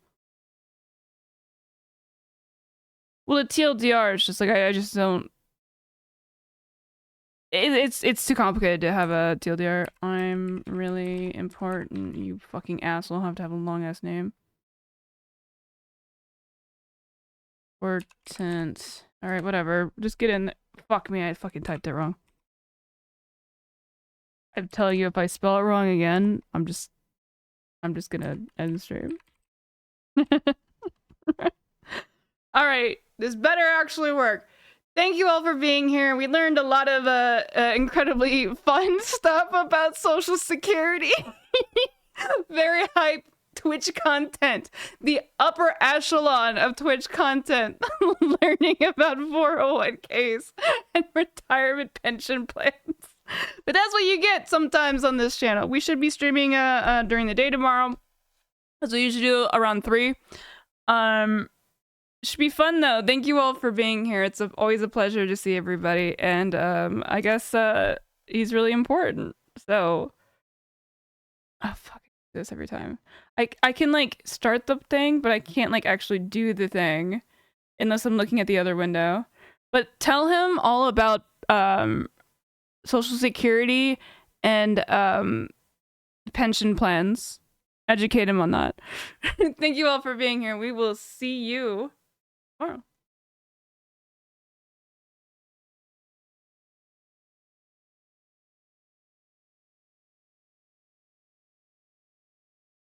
Well, the TLDR is just like I just don't. It's too complicated to have a TLDR. I'm really important. You fucking asshole. Have to have a long ass name. Important. All right, whatever. Just get in. Fuck me. I fucking typed it wrong. I'm telling you, if I spell it wrong again, I'm just gonna end the stream. All right, this better actually work. Thank you all for being here. We learned a lot of incredibly fun stuff about Social Security. Very hype Twitch content. The upper echelon of Twitch content. Learning about 401ks and retirement pension plans. But that's what you get sometimes on this channel. We should be streaming during the day tomorrow, as we usually do around 3. Should be fun though. Thank you all for being here. It's always a pleasure to see everybody, and I guess he's really important. So, oh fuck, I do this every time. I can like start the thing, but I can't like actually do the thing unless I'm looking at the other window. But tell him all about Social Security and pension plans. Educate him on that. Thank you all for being here. We will see you tomorrow.